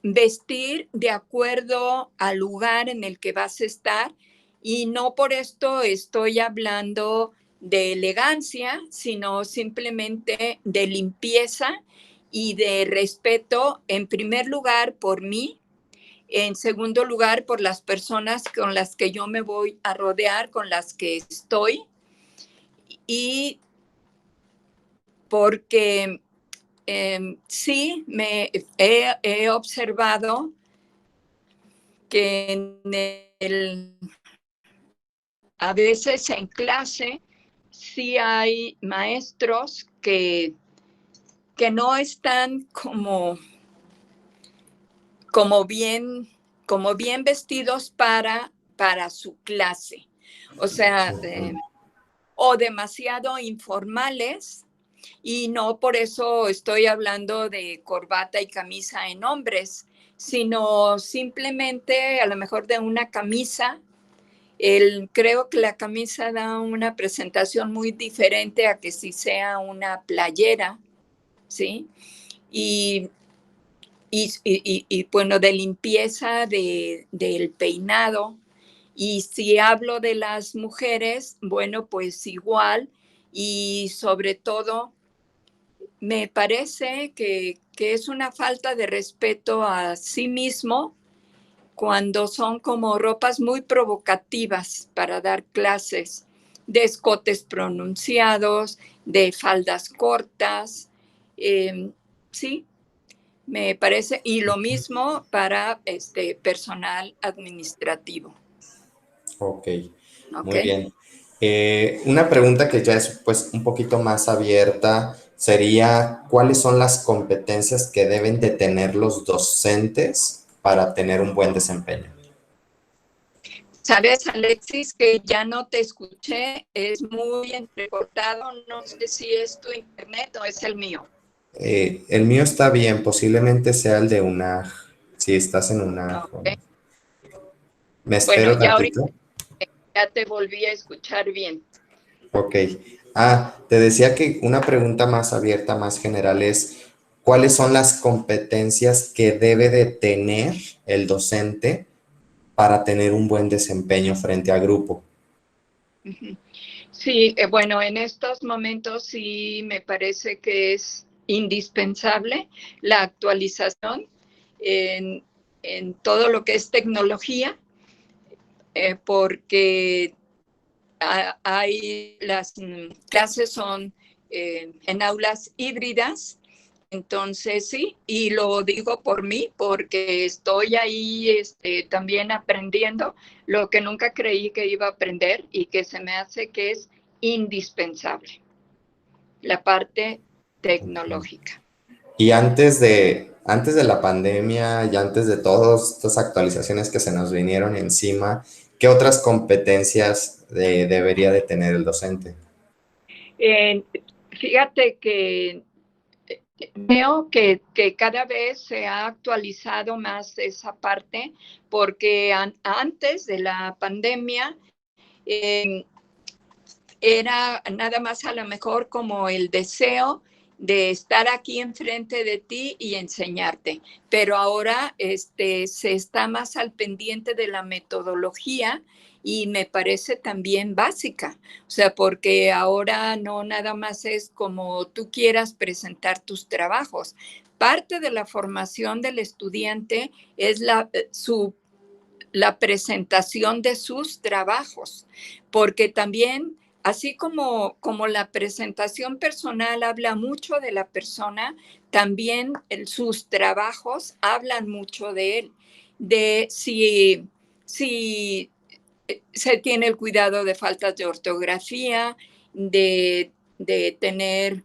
Speaker 2: vestir de acuerdo al lugar en el que vas a estar. Y no por esto estoy hablando de elegancia, sino simplemente de limpieza y de respeto, en primer lugar, por mí, en segundo lugar, por las personas con las que yo me voy a rodear, con las que estoy, y porque sí he observado que a veces en clase sí hay maestros que no están como, bien, como bien vestidos para su clase. O sea, o demasiado informales. Y no por eso estoy hablando de corbata y camisa en hombres, sino simplemente a lo mejor de una camisa. Creo que la camisa da una presentación muy diferente a que si sea una playera, ¿sí? Y bueno, de limpieza del peinado. Y si hablo de las mujeres, bueno, pues igual, y sobre todo me parece que es una falta de respeto a sí mismo cuando son como ropas muy provocativas para dar clases, de escotes pronunciados, de faldas cortas, sí, me parece, y lo mismo para personal administrativo.
Speaker 1: Ok,
Speaker 2: ¿Ok?
Speaker 1: muy bien. Una pregunta que ya es pues un poquito más abierta sería, ¿cuáles son las competencias que deben de tener los docentes para tener un buen desempeño?
Speaker 2: Sabes, Alexis, que ya no te escuché, es muy entrecortado, no sé si es tu internet o es el mío.
Speaker 1: El mío está bien, posiblemente sea el de UNAG, si estás en UNAG.
Speaker 2: Okay.
Speaker 1: ¿Me
Speaker 2: Bueno,
Speaker 1: espero
Speaker 2: ya ahorita
Speaker 1: tantito?
Speaker 2: ya te volví a escuchar bien.
Speaker 1: Ok. Te decía que una pregunta más abierta, más general es, ¿cuáles son las competencias que debe de tener el docente para tener un buen desempeño frente a grupo?
Speaker 2: Sí, bueno, en estos momentos sí me parece que es indispensable la actualización en, en todo lo que es tecnología, porque hay las clases son en aulas híbridas. Entonces, sí, y lo digo por mí, porque estoy ahí también aprendiendo lo que nunca creí que iba a aprender y que se me hace que es indispensable, la parte tecnológica.
Speaker 1: Y antes de la pandemia y antes de todas estas actualizaciones que se nos vinieron encima, ¿qué otras competencias debería de tener el docente?
Speaker 2: Eh, Fíjate que veo que cada vez se ha actualizado más esa parte, porque antes de la pandemia eh, era nada más a lo mejor como el deseo de estar aquí enfrente de ti y enseñarte, pero ahora se está más al pendiente de la metodología y me parece también básica, o sea, porque ahora no nada más es como tú quieras presentar tus trabajos. Parte de la formación del estudiante es la presentación de sus trabajos, porque también, así como la presentación personal habla mucho de la persona, también sus trabajos hablan mucho de él, de si se tiene el cuidado de faltas de ortografía, de tener,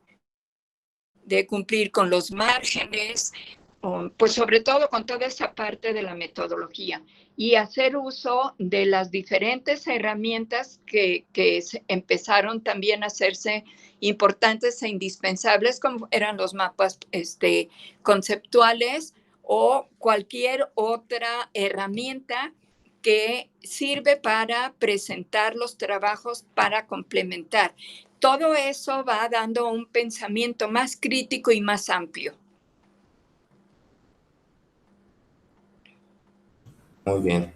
Speaker 2: de cumplir con los márgenes, pues sobre todo con toda esa parte de la metodología y hacer uso de las diferentes herramientas que empezaron también a hacerse importantes e indispensables, como eran los mapas conceptuales o cualquier otra herramienta que sirve para presentar los trabajos, para complementar. Todo eso va dando un pensamiento más crítico y más amplio.
Speaker 1: Muy bien.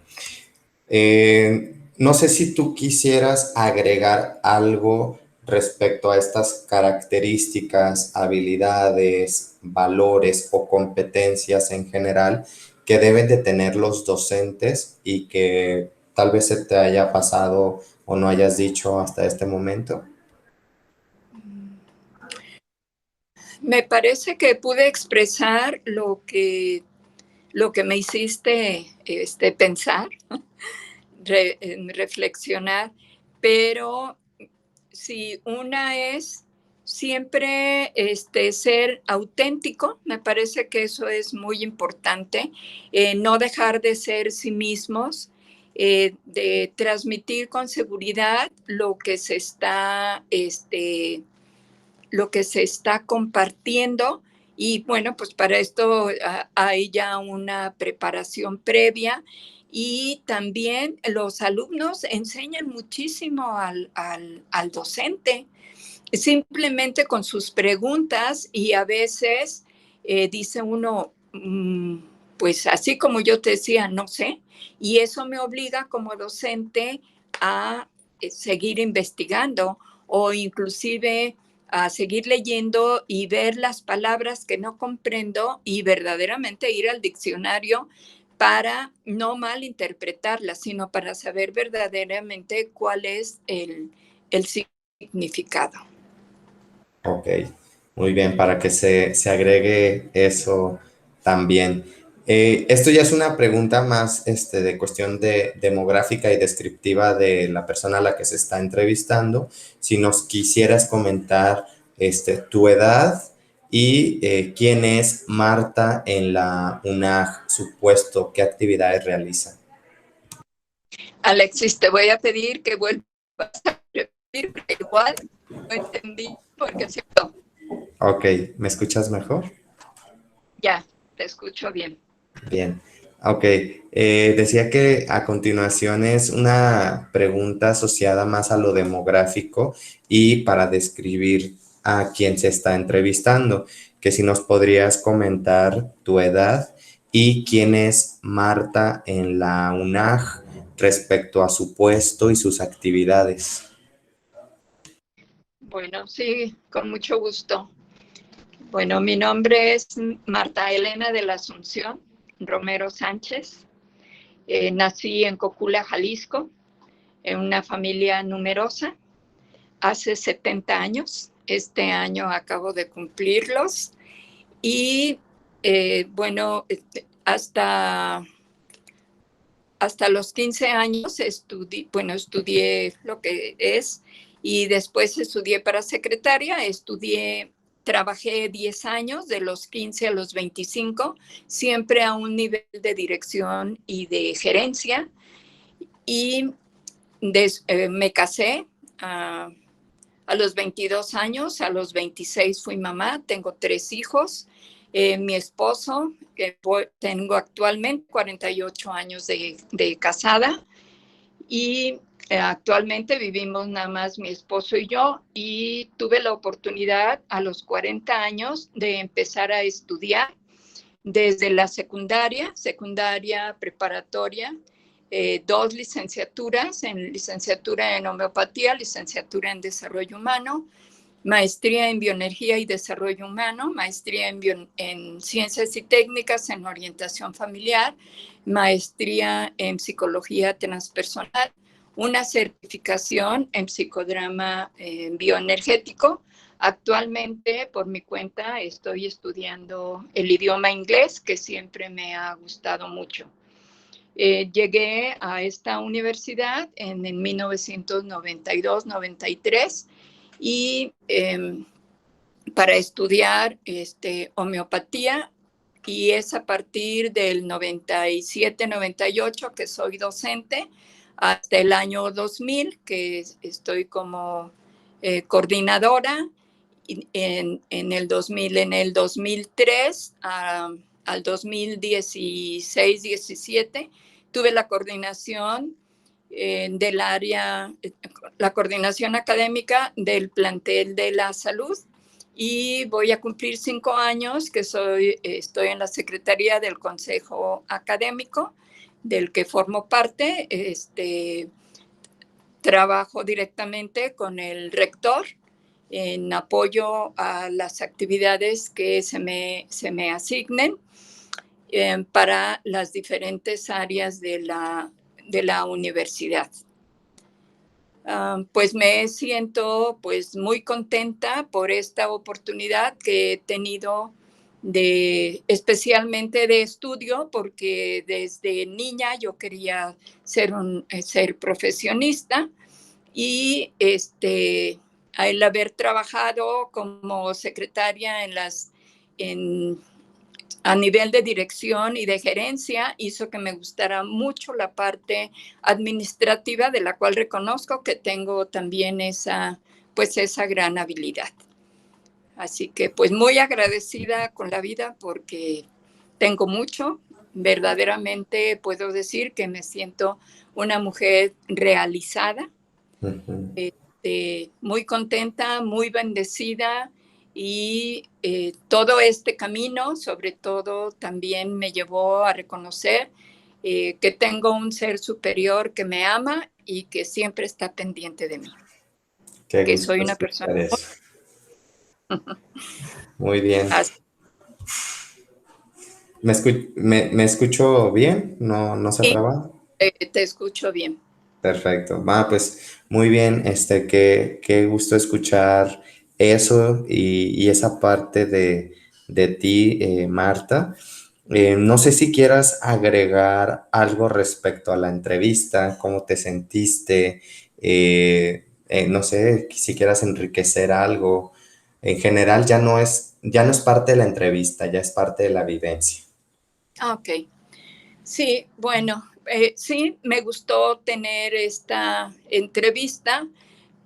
Speaker 1: No sé si tú quisieras agregar algo respecto a estas características, habilidades, valores o competencias en general que deben de tener los docentes y que tal vez se te haya pasado o no hayas dicho hasta este momento.
Speaker 2: Me parece que pude expresar lo que me hiciste pensar, reflexionar, pero si una es siempre ser auténtico, me parece que eso es muy importante, no dejar de ser sí mismos, de transmitir con seguridad lo que se está compartiendo. Y bueno, pues para esto hay ya una preparación previa y también los alumnos enseñan muchísimo al docente, simplemente con sus preguntas y a veces dice uno, pues así como yo te decía, no sé, y eso me obliga como docente a seguir investigando o inclusive a seguir leyendo y ver las palabras que no comprendo y verdaderamente ir al diccionario para no malinterpretarlas, sino para saber verdaderamente cuál es el significado.
Speaker 1: Ok, muy bien, para que se agregue eso también. Esto ya es una pregunta más de cuestión demográfica y descriptiva de la persona a la que se está entrevistando. Si nos quisieras comentar tu edad y quién es Marta en la UNAG, su puesto, qué actividades realiza.
Speaker 2: Alexis, te voy a pedir que vuelvas a repetir, porque igual no entendí porque es cierto.
Speaker 1: Ok, ¿me escuchas mejor?
Speaker 2: Ya, te escucho bien.
Speaker 1: Bien, ok. Decía que a continuación es una pregunta asociada más a lo demográfico y para describir a quien se está entrevistando, que si nos podrías comentar tu edad y quién es Marta en la UNAG respecto a su puesto y sus actividades.
Speaker 2: Bueno, sí, con mucho gusto. Bueno, mi nombre es Marta Elena de la Asunción Romero Sánchez. Nací en Cocula, Jalisco, en una familia numerosa, hace 70 años. Este año acabo de cumplirlos. Y bueno, hasta los 15 años estudié lo que es y después estudié para secretaria, trabajé 10 años, de los 15 a los 25, siempre a un nivel de dirección y de gerencia. Y me casé a los 22 años, a los 26 fui mamá, tengo 3 hijos. Mi esposo, que tengo actualmente 48 años de casada y actualmente vivimos nada más mi esposo y yo, y tuve la oportunidad a los 40 años de empezar a estudiar desde la secundaria preparatoria, 2 licenciaturas, licenciatura en homeopatía, licenciatura en desarrollo humano, maestría en bioenergía y desarrollo humano, maestría en ciencias y técnicas en orientación familiar, maestría en psicología transpersonal, una certificación en psicodrama bioenergético. Actualmente, por mi cuenta, estoy estudiando el idioma inglés, que siempre me ha gustado mucho. Llegué a esta universidad en 1992-93 y para estudiar homeopatía, y es a partir del 97-98 que soy docente hasta el año 2000 que estoy como coordinadora. En el 2000, en el 2003 al 2016-17 tuve la coordinación del área, la coordinación académica del plantel de la salud, y voy a cumplir 5 años que estoy en la Secretaría del Consejo Académico, del que formo parte. Trabajo directamente con el rector en apoyo a las actividades que se me asignen para las diferentes áreas de la universidad. Pues me siento pues muy contenta por esta oportunidad que he tenido especialmente de estudio, porque desde niña yo quería ser profesionista, y al haber trabajado como secretaria a nivel de dirección y de gerencia, hizo que me gustara mucho la parte administrativa, de la cual reconozco que tengo también esa gran habilidad. Así que pues muy agradecida con la vida porque tengo mucho. Verdaderamente puedo decir que me siento una mujer realizada,
Speaker 1: Uh-huh.
Speaker 2: muy contenta, muy bendecida, y todo este camino, sobre todo, también me llevó a reconocer que tengo un ser superior que me ama y que siempre está pendiente de mí,
Speaker 1: Qué
Speaker 2: que
Speaker 1: gusto
Speaker 2: soy una persona
Speaker 1: escuchar eso. Muy bien.
Speaker 2: así.
Speaker 1: ¿Me escucho bien? ¿No se ha trabado?
Speaker 2: Te escucho bien.
Speaker 1: Perfecto. Pues muy bien, qué gusto escuchar eso y esa parte de ti, Marta. No sé si quieras agregar algo respecto a la entrevista, cómo te sentiste, no sé si quieras enriquecer algo. En general ya no es parte de la entrevista, ya es parte de la vivencia.
Speaker 2: Ok. Sí, bueno, sí, me gustó tener esta entrevista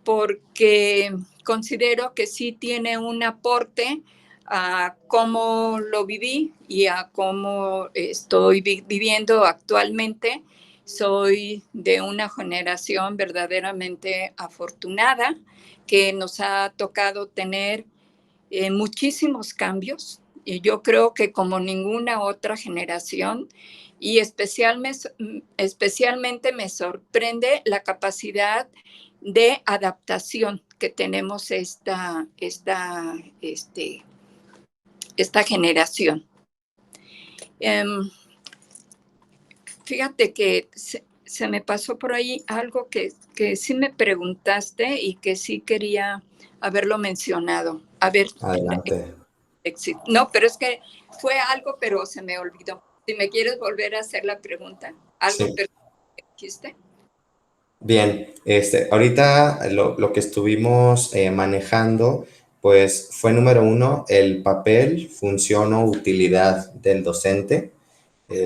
Speaker 2: porque considero que sí tiene un aporte a cómo lo viví y a cómo estoy viviendo actualmente. Soy de una generación verdaderamente afortunada que nos ha tocado tener muchísimos cambios. Y yo creo que como ninguna otra generación, y especialmente me sorprende la capacidad de adaptación que tenemos esta generación. Fíjate que se me pasó por ahí algo que sí me preguntaste y que sí quería haberlo mencionado. A ver,
Speaker 1: Adelante.
Speaker 2: no, pero es que fue algo, pero se me olvidó. Si me quieres volver a hacer la pregunta, algo
Speaker 1: Sí.
Speaker 2: que dijiste.
Speaker 1: Bien, ahorita lo que estuvimos manejando, pues fue número uno, el papel, función o utilidad del docente.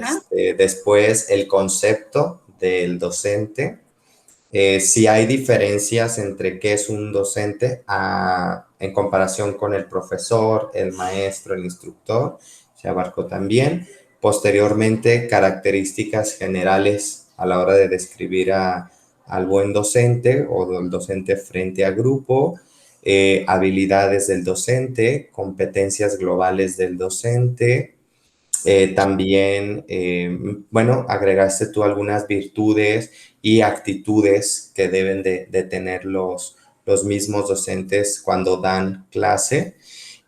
Speaker 2: Ajá.
Speaker 1: Después, el concepto del docente. Si hay diferencias entre qué es un docente en comparación con el profesor, el maestro, el instructor, se abarcó también. Posteriormente, características generales a la hora de describir al buen docente o del docente frente a grupo, habilidades del docente, competencias globales del docente, también, bueno, agregaste tú algunas virtudes y actitudes que deben de tener los mismos docentes cuando dan clase.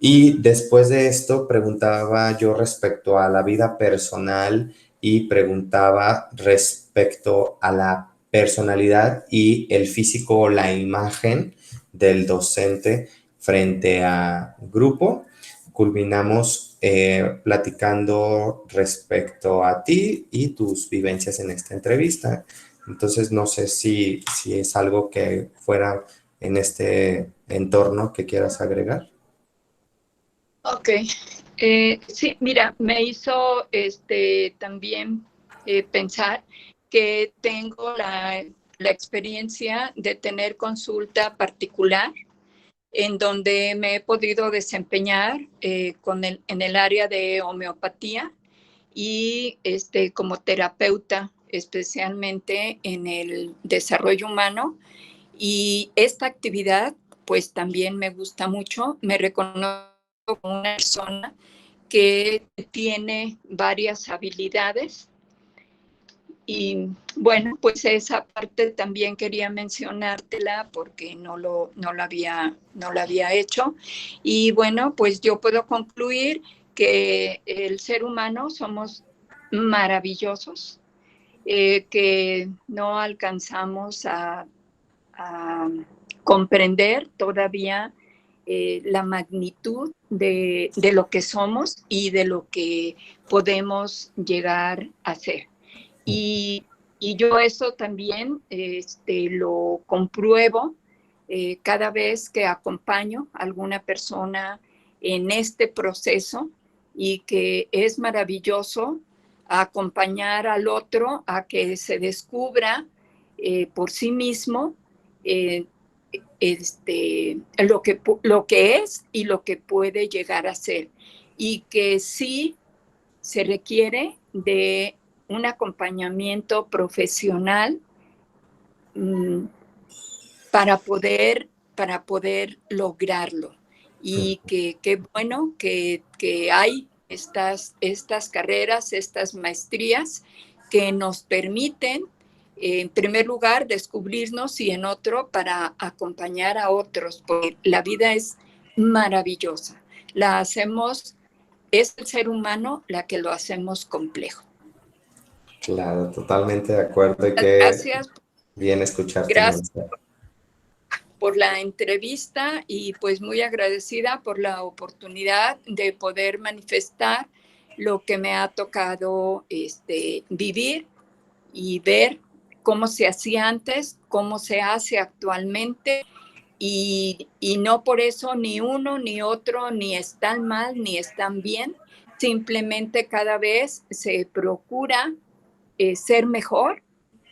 Speaker 1: Y después de esto preguntaba yo respecto a la vida personal y preguntaba respecto a la personalidad y el físico o la imagen del docente frente a grupo. Culminamos platicando respecto a ti y tus vivencias en esta entrevista. Entonces, no sé si es algo que fuera en este entorno que quieras agregar.
Speaker 2: Ok. Sí, mira, me hizo también pensar que tengo la experiencia de tener consulta particular en donde me he podido desempeñar en el área de homeopatía y como terapeuta, especialmente en el desarrollo humano. Y esta actividad, pues también me gusta mucho. Me reconozco como una persona que tiene varias habilidades. Y bueno, pues esa parte también quería mencionártela porque no lo había hecho. Y bueno, pues yo puedo concluir que el ser humano somos maravillosos, que no alcanzamos a comprender todavía la magnitud de lo que somos y de lo que podemos llegar a ser. Y, y yo eso también lo compruebo cada vez que acompaño a alguna persona en este proceso y que es maravilloso acompañar al otro a que se descubra por sí mismo eh, lo que es y lo que puede llegar a ser. Y que sí se requiere de un acompañamiento profesional mmm, para poder lograrlo. y que qué bueno que hay estas carreras, estas maestrías que nos permiten, en primer lugar, descubrirnos y en otro, para acompañar a otros, porque la vida es maravillosa. La hacemos, es el ser humano la que lo hacemos complejo.
Speaker 1: Claro, totalmente de acuerdo y qué
Speaker 2: Gracias,
Speaker 1: bien escuchar tu
Speaker 2: gracias
Speaker 1: mensaje.
Speaker 2: por la entrevista y pues muy agradecida por la oportunidad de poder manifestar lo que me ha tocado vivir y ver cómo se hacía antes, cómo se hace actualmente y no por eso ni uno ni otro ni están mal ni están bien, simplemente cada vez se procura ser mejor,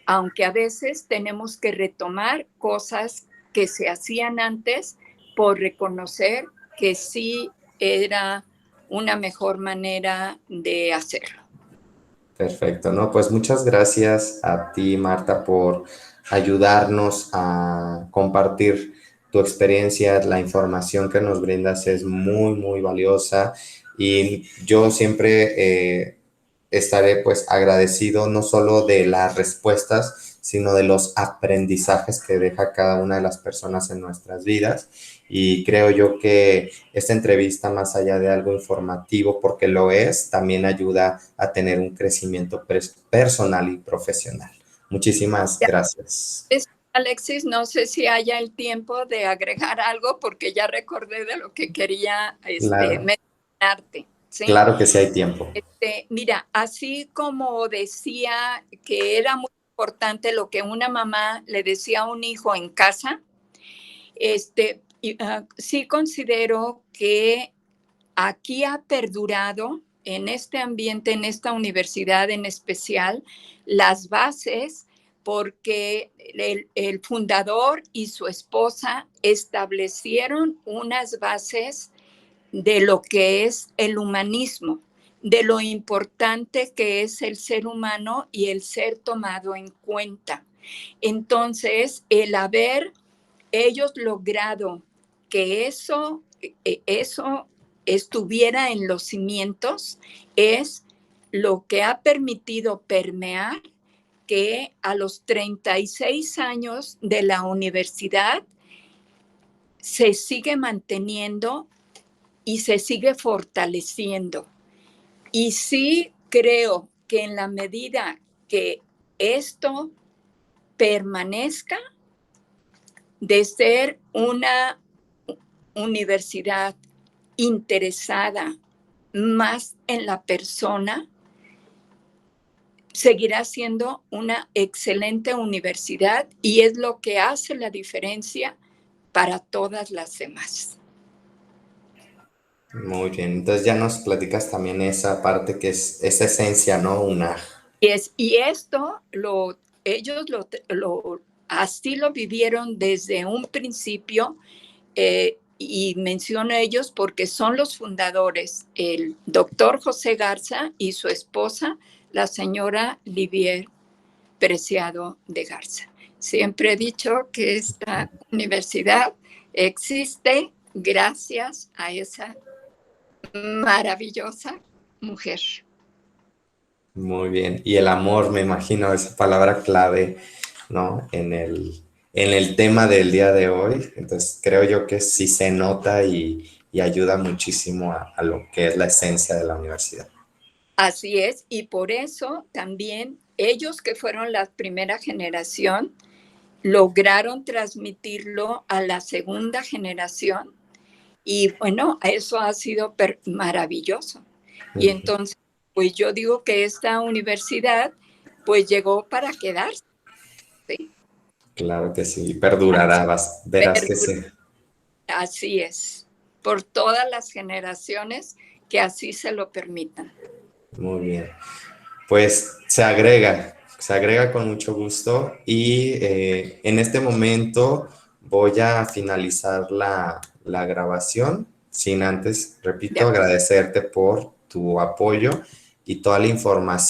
Speaker 2: aunque a veces tenemos que retomar cosas que se hacían antes por reconocer que sí era una mejor manera de hacerlo.
Speaker 1: Perfecto, ¿no? Pues muchas gracias a ti, Marta, por ayudarnos a compartir tu experiencia. La información que nos brindas es muy, muy valiosa y yo siempre estaré pues agradecido no solo de las respuestas, sino de los aprendizajes que deja cada una de las personas en nuestras vidas. Y creo yo que esta entrevista, más allá de algo informativo, porque lo es, también ayuda a tener un crecimiento personal y profesional. Muchísimas gracias.
Speaker 2: Alexis, no sé si haya el tiempo de agregar algo porque ya recordé de lo que quería
Speaker 1: Claro,
Speaker 2: mencionarte, ¿sí?
Speaker 1: claro que sí hay tiempo.
Speaker 2: Mira, así como decía que era muy importante lo que una mamá le decía a un hijo en casa, sí considero que aquí ha perdurado en este ambiente, en esta universidad en especial, las bases porque el fundador y su esposa establecieron unas bases de lo que es el humanismo, de lo importante que es el ser humano y el ser tomado en cuenta. Entonces, el haber ellos logrado que eso estuviera en los cimientos es lo que ha permitido permear que a los 36 años de la universidad se sigue manteniendo y se sigue fortaleciendo. Y sí creo que en la medida que esto permanezca, de ser una universidad interesada más en la persona, seguirá siendo una excelente universidad y es lo que hace la diferencia para todas las demás.
Speaker 1: Muy bien, entonces ya nos platicas también esa parte que es esa esencia, ¿no? Una.
Speaker 2: Y esto ellos así lo vivieron desde un principio, y menciono ellos porque son los fundadores, el doctor José Garza y su esposa, la señora Livier Preciado de Garza. Siempre he dicho que esta universidad existe gracias a esa maravillosa mujer.
Speaker 1: Muy bien. Y el amor, me imagino, esa palabra clave, ¿no? En el tema del día de hoy. Entonces, creo yo que sí se nota y ayuda muchísimo a lo que es la esencia de la universidad.
Speaker 2: Así es, y por eso también ellos que fueron la primera generación lograron transmitirlo a la segunda generación y bueno, eso ha sido maravilloso. Y entonces, pues yo digo que esta universidad pues llegó para quedarse. ¿Sí?
Speaker 1: Claro que sí, perdurará, verás que sí.
Speaker 2: Así es, por todas las generaciones que así se lo permitan.
Speaker 1: Muy bien. Pues se agrega con mucho gusto y en este momento voy a finalizar la grabación sin antes, repito, agradecerte por tu apoyo y toda la información